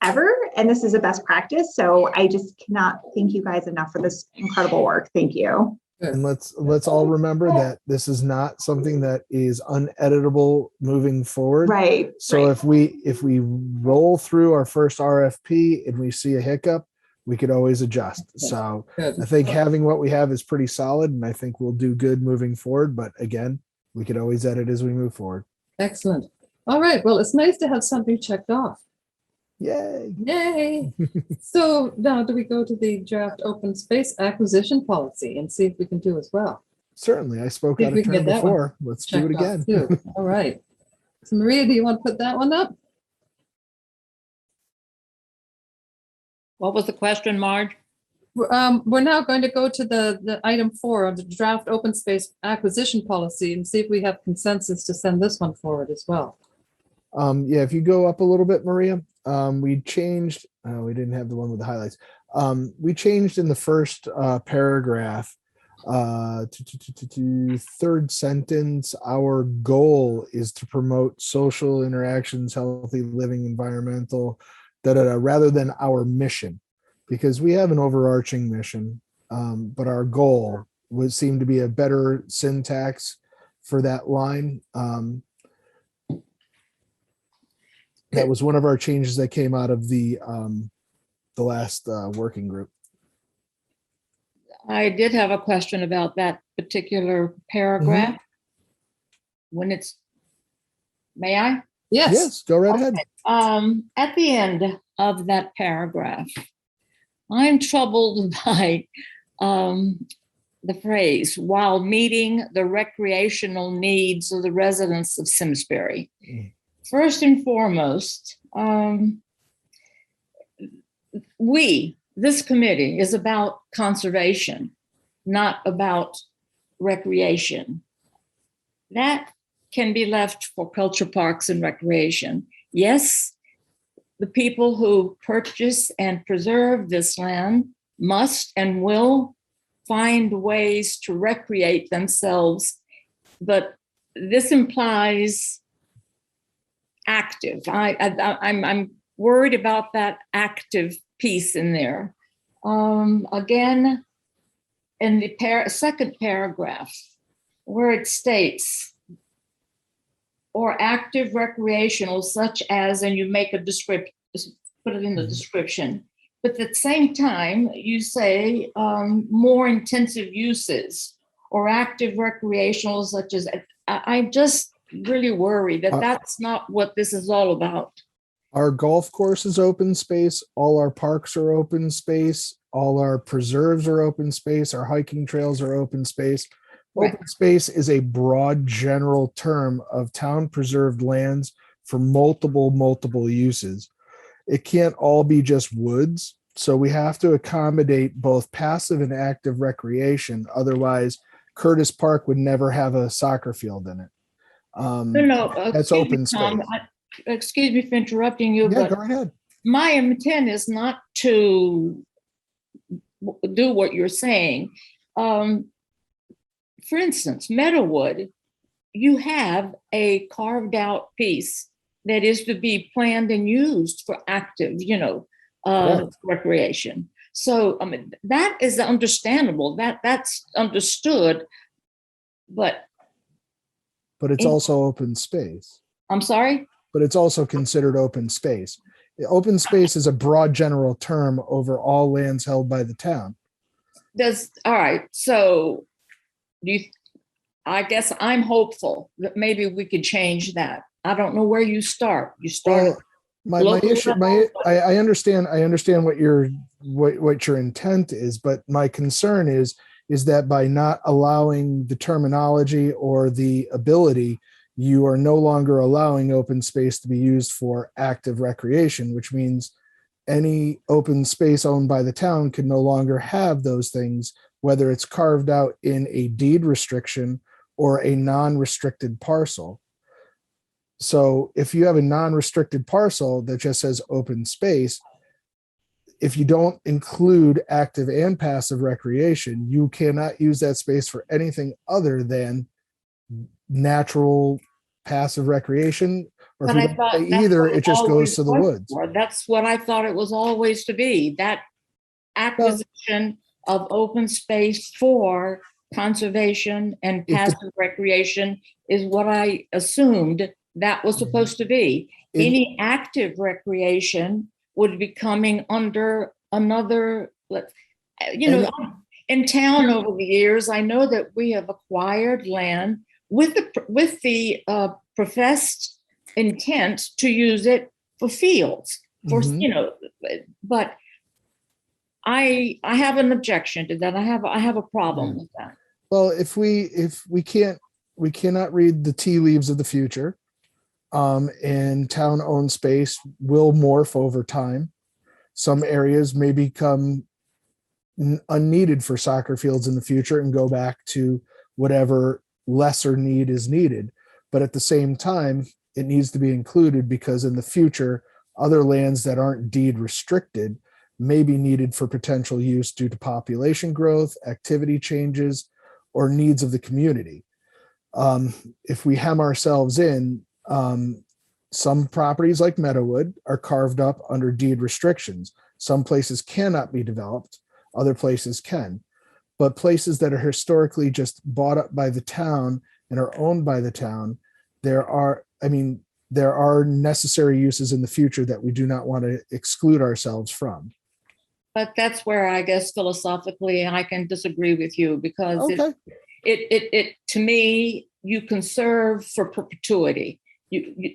ever. And this is a best practice. So I just cannot thank you guys enough for this incredible work. Thank you. And let's all remember that this is not something that is uneditable moving forward. Right. So right. if we roll through our first RFP and we see a hiccup, we could always adjust. So I think having what we have is pretty solid, and I think we'll do good moving forward. But again, we could always edit as we move forward. Excellent. All right. Well, it's nice to have something checked off. Yay. Yay. So now do we go to the draft open space acquisition policy and see if we can do as well? Certainly. I spoke See if out we of can turn get that before. Let's do it checked off again. too. All right. So Maria, do you want to put that one up? What was the question, Marge? We're now going to go to the item 4 of the draft open space acquisition policy and see if we have consensus to send this one forward as well. Yeah, if you go up a little bit, Maria, we changed, we didn't have the one with the highlights. We changed in the first paragraph to third sentence. Our goal is to promote social interactions, healthy living, environmental, rather than our mission, because we have an overarching mission, but our goal would seem to be a better syntax for that line. That was one of our changes that came out of the last working group. I did have a question about that particular paragraph. When it's, may I? Yes. Go right ahead. At the end of that paragraph, I'm troubled by the phrase, while meeting the recreational needs of the residents of Simsbury. First and foremost, this committee is about conservation, not about recreation. That can be left for culture parks and recreation. Yes, the people who purchase and preserve this land must and will find ways to recreate themselves, but this implies active. I'm worried about that active piece in there. Again, in the second paragraph, where it states, or active recreational, such as, and you make a description, put it in the description, but at the same time, you say more intensive uses, or active recreational, such as, I just really worry that that's not what this is all about. Our golf course is open space. All our parks are open space. All our preserves are open space. Our hiking trails are open space. Right. Open space is a broad general term of town preserved lands for multiple uses. It can't all be just woods. So we have to accommodate both passive and active recreation. Otherwise, Curtis Park would never have a soccer field in it. That's open space. Excuse me for interrupting you, Yeah, but go ahead. my intent is not to do what you're saying. For instance, Meadowwood, you have a carved out piece that is to be planned and used for active, of recreation. So, I mean, that is understandable. That's understood, but it's also open space. I'm sorry? But it's also considered open space. Open space is a broad general term over all lands held by the town. All right. So I guess I'm hopeful that maybe we could change that. I don't know where you start. You start. Well, I understand what your intent is, but my concern is that by not allowing the terminology or the ability, you are no longer allowing open space to be used for active recreation, which means any open space owned by the town can no longer have those things, whether it's carved out in a deed restriction or a non-restricted parcel. So if you have a non-restricted parcel that just says open space, if you don't include active and passive recreation, you cannot use that space for anything other than natural passive recreation. Or if you don't say either, it just goes to the woods. That's what I thought it was always to be, that acquisition of open space for conservation and passive recreation is what I assumed that was supposed to be. Any active recreation would be coming under another, in town over the years, I know that we have acquired land with the professed intent to use it for fields, but I have an objection to that. I have a problem with that. Well, if we cannot read the tea leaves of the future, and town-owned space will morph over time. Some areas may become unneeded for soccer fields in the future and go back to whatever lesser need is needed. But at the same time, it needs to be included because in the future, other lands that aren't deed restricted may be needed for potential use due to population growth, activity changes, or needs of the community. If we hem ourselves in, some properties like Meadowwood are carved up under deed restrictions. Some places cannot be developed, other places can. But places that are historically just bought up by the town and are owned by the town, there are necessary uses in the future that we do not want to exclude ourselves from. But that's where I guess philosophically I can disagree with you, because it to me, you conserve for perpetuity.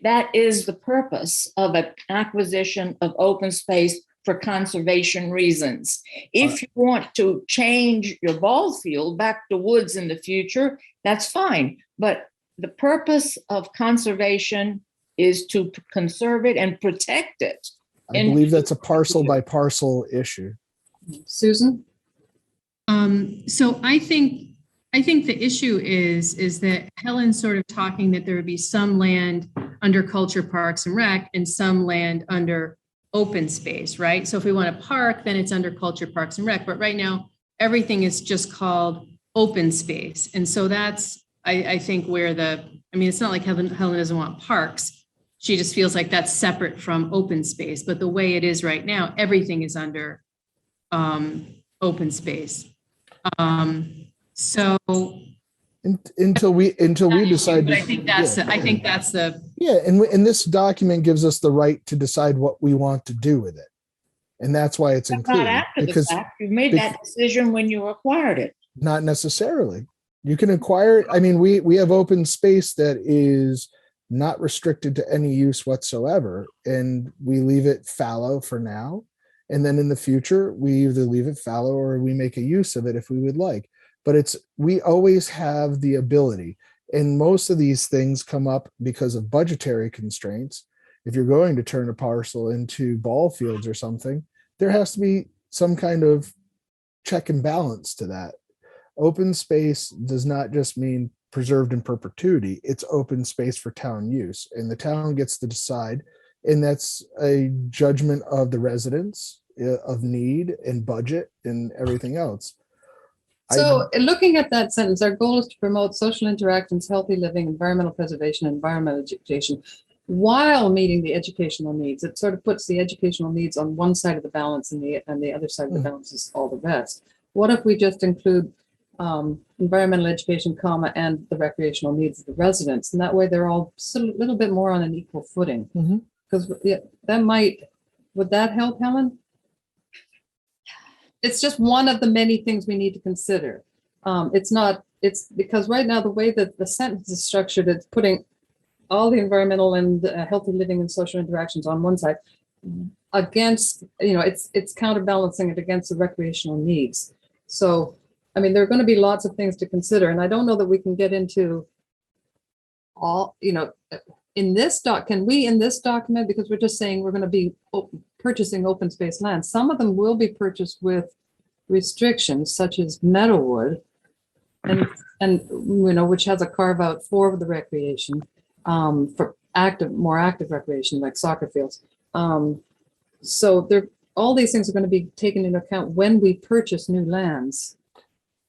That is the purpose of an acquisition of open space for conservation reasons. If you want to change your ball field back to woods in the future, that's fine. But the purpose of conservation is to conserve it and protect it. I believe that's a parcel by parcel issue. Susan? So I think the issue is that Helen's sort of talking that there would be some land under culture, parks and rec and some land under open space, right? So if we want a park, then it's under culture, parks and rec. But right now, everything is just called open space. And so that's, I think where it's not like Helen doesn't want parks. She just feels like that's separate from open space. But the way it is right now, everything is under open space. So until we decide. I think that's the and this document gives us the right to decide what we want to do with it, and that's why it's included. Not after the fact. You made that decision when you acquired it. Not necessarily. You can acquire it. I mean, we have open space that is not restricted to any use whatsoever, and we leave it fallow for now. And then in the future, we either leave it fallow or we make a use of it if we would like. But we always have the ability, and most of these things come up because of budgetary constraints. If you're going to turn a parcel into ball fields or something, there has to be some kind of check and balance to that. Open space does not just mean preserved in perpetuity. It's open space for town use, and the town gets to decide. And that's a judgment of the residents, of need and budget and everything else. So looking at that sentence, our goal is to promote social interactions, healthy living, environmental preservation, and environmental education. while meeting the educational needs. It sort of puts the educational needs on one side of the balance and the other side of the balance is all the rest. What if we just include environmental education, comma, and the recreational needs of the residents? And that way they're all a little bit more on an equal footing. Because would that help, Helen? It's just one of the many things we need to consider. It's because right now the way that the sentence is structured, it's putting all the environmental and healthy living and social interactions on one side against, it's counterbalancing it against the recreational needs. So, I mean, there are going to be lots of things to consider, and I don't know that we can get into all, in this document, because we're just saying we're going to be purchasing open space land. Some of them will be purchased with restrictions such as Meadowwood and which has a carve out for the recreation, for more active recreation like soccer fields. So all these things are going to be taken into account when we purchase new lands.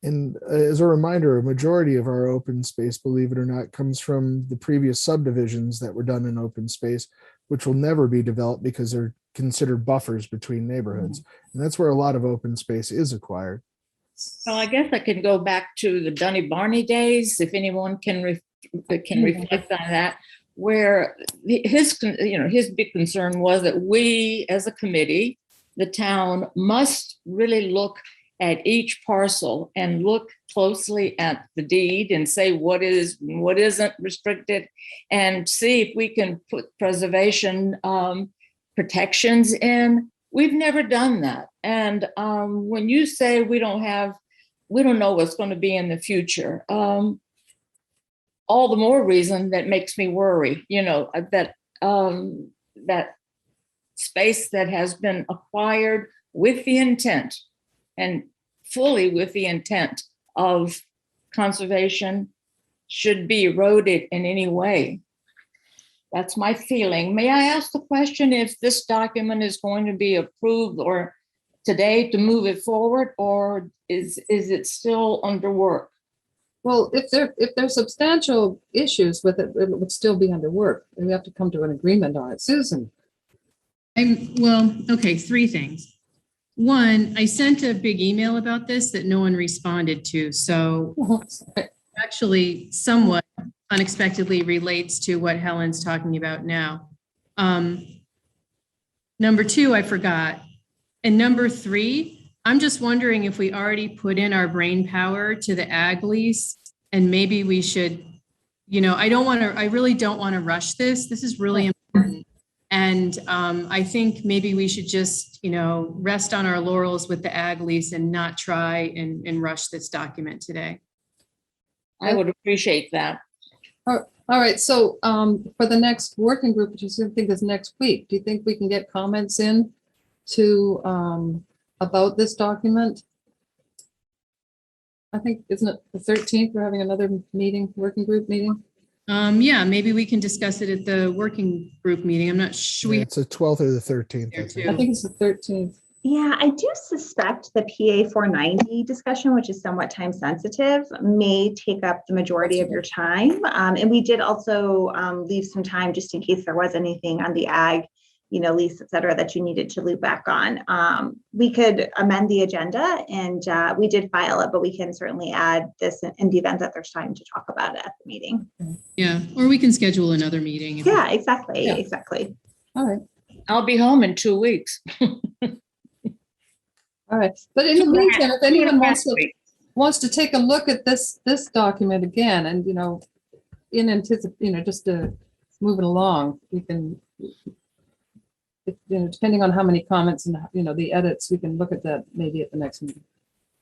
And as a reminder, a majority of our open space, believe it or not, comes from the previous subdivisions that were done in open space, which will never be developed because they're considered buffers between neighborhoods. And that's where a lot of open space is acquired. Well, I guess I can go back to the Dunny Barney days, if anyone can reflect on that, where his big concern was that we, as a committee, the town, must really look at each parcel and look closely at the deed and say what is and what isn't restricted, and see if we can put preservation protections in. We've never done that. And when you say we don't know what's going to be in the future, all the more reason that makes me worry, that space that has been acquired with the intent and fully with the intent of conservation should be eroded in any way. That's my feeling. May I ask the question if this document is going to be approved or today to move it forward, or is it still under work? Well, if there's substantial issues with it, it would still be under work. And we have to come to an agreement on it. Susan. Okay, three things. One, I sent a big email about this that no one responded to. So actually somewhat unexpectedly relates to what Helen's talking about now. Number two, I forgot. And number three, I'm just wondering if we already put in our brain power to the ag lease, and maybe we should, I really don't want to rush this. This is really important. And I think maybe we should just, rest on our laurels with the ag lease and not try and rush this document today. I would appreciate that. All right. So for the next working group, which I think is next week, do you think we can get comments in to about this document? I think, isn't it the 13th? We're having another meeting, working group meeting. Yeah, maybe we can discuss it at the working group meeting. I'm not sure. Yeah, it's the 12th or the 13th. I think it's the 13th. Yeah, I do suspect the PA 490 discussion, which is somewhat time sensitive, may take up the majority of your time. And we did also leave some time just in case there was anything on the ag, lease, et cetera, that you needed to loop back on. We could amend the agenda, and we did file it, but we can certainly add this in the event that there's time to talk about it at the meeting. Yeah, or we can schedule another meeting. Yeah, exactly. Yeah. Exactly. All right. I'll be home in 2 weeks. All right. But in the meantime, if anyone wants to take a look at this document again, and in anticipation, just to move it along, we can, depending on how many comments and the edits, we can look at that maybe at the next meeting.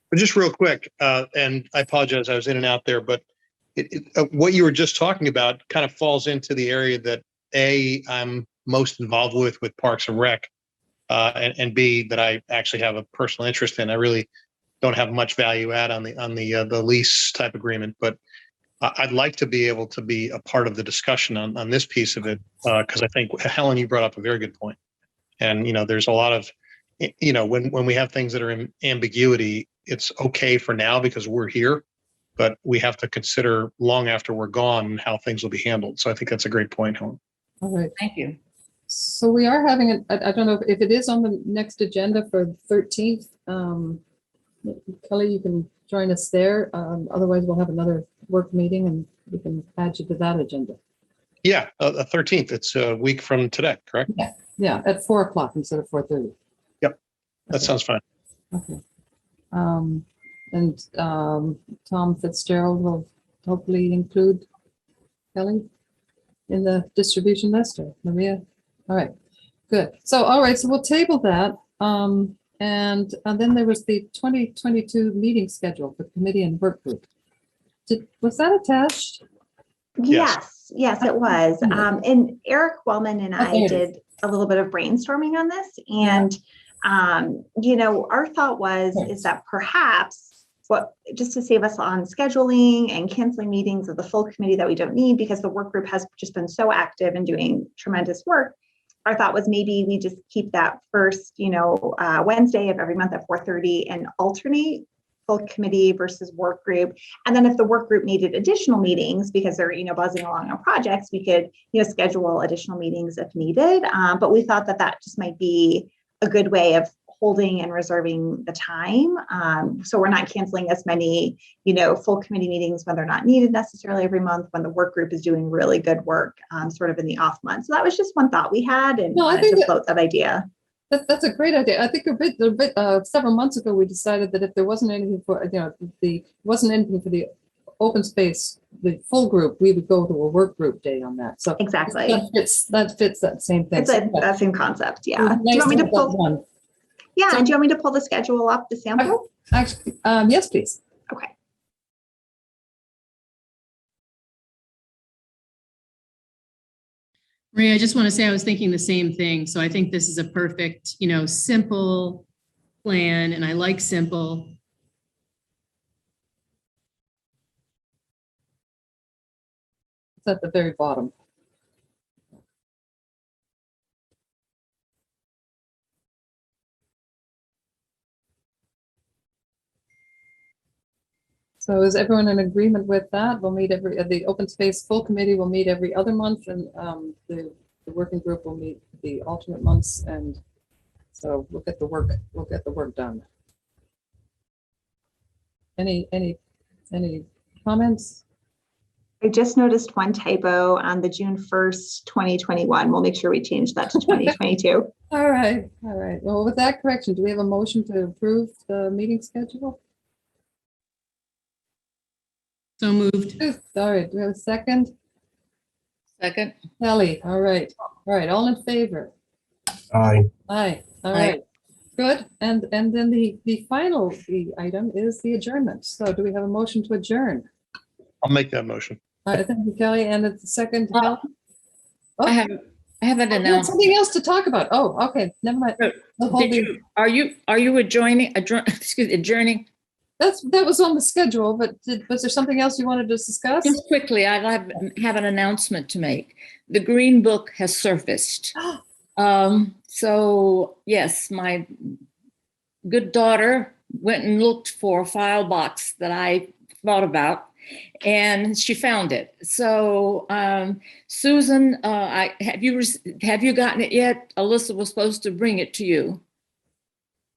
But just real quick, and I apologize, I was in and out there, but what you were just talking about kind of falls into the area that I'm most involved with Parks and Rec, and B, that I actually have a personal interest in. I really don't have much value add on the lease type agreement, but I'd like to be able to be a part of the discussion on this piece of it, because I think, Helen, you brought up a very good point. And, there's a lot of, when we have things that are in ambiguity, it's okay for now because we're here, but we have to consider long after we're gone how things will be handled. So I think that's a great point, Helen. All right. Thank you. So we are having, I don't know if it is on the next agenda for the 13th. Kelly, you can join us there. Otherwise, we'll have another work meeting and we can add you to that agenda. Yeah, the 13th. It's a week from today, correct? Yeah, at 4 o'clock instead of 4:30. That sounds fine. Okay. Tom Fitzgerald will hopefully include Kelly in the distribution list, or Maria. All right, good. So, all right, so we'll table that. And then there was the 2022 meeting schedule for committee and work group. Was that attached? Yes, it was. And Eric Wellman and I Okay. did a little bit of brainstorming on this. And, our thought is that perhaps just to save us on scheduling and canceling meetings of the full committee that we don't need, because the work group has just been so active and doing tremendous work. Our thought was maybe we just keep that first, Wednesday of every month at 4:30 and alternate full committee versus work group. And then if the work group needed additional meetings because they're, buzzing along on projects, we could, schedule additional meetings if needed. But we thought that just might be a good way of holding and reserving the time. So we're not canceling as many, full committee meetings when they're not needed necessarily every month, when the work group is doing really good work, sort of in the off month. So that was just one thought we had, and No, I wanted think to float that idea. That's a great idea. I think several months ago, we decided that if there wasn't anything for, wasn't anything for the open space, the full group, we would go to a work group day on that. So Exactly. that fits that same thing. It's that same concept. It Yeah. was Do you want me to have that pull? one. Yeah. And do you want me to pull the schedule up, the sample? Actually, yes, please. Okay. Maria, I just want to say I was thinking the same thing. So I think this is a perfect, simple plan, and I like simple. It's at the very bottom. So is everyone in agreement with that? We'll meet the open space full committee will meet every other month, and the working group will meet the alternate months, and so we'll get the work done. Any comments? I just noticed one typo on the June 1st, 2021. We'll make sure we change that to 2022. All right. Well, with that correction, do we have a motion to approve the meeting schedule? So moved. All right, do we have a second? Second. Kelly, all right, all in favor? Aye. Aye, all Aye. right, good. And then the final item is the adjournment. So do we have a motion to adjourn? I'll make that motion. All right, thank you, Kelly, and the second, Helen? Oh, I have an we have announcement. something else to talk about. Oh, okay, never mind. We'll hold Are you adjourning? That was on the schedule, but was there something else you wanted to discuss? Just quickly, I have an announcement to make. The Green Book has surfaced. So yes, my good daughter went and looked for a file box that I thought about, and she found it. So Susan, have you gotten it yet? Alyssa was supposed to bring it to you.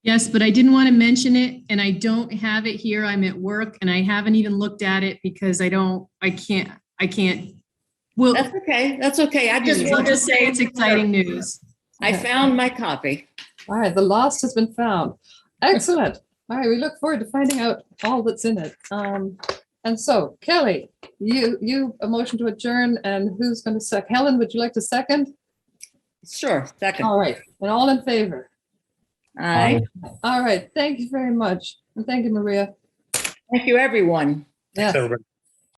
Yes, but I didn't want to mention it, and I don't have it here. I'm at work, and I haven't even looked at it because I can't. Well, That's okay. I just I'll wanted to just say it's exciting news. I found my copy. All right, the lost has been found. Excellent. All right, we look forward to finding out all that's in it. And so, Kelly, you a motion to adjourn, and who's going to second? Helen, would you like to second? Sure, second. All right, and all in favor? Aye. All right, thank you very much. And thank you, Maria. Thank you, everyone. Yeah. Thanks, everybody.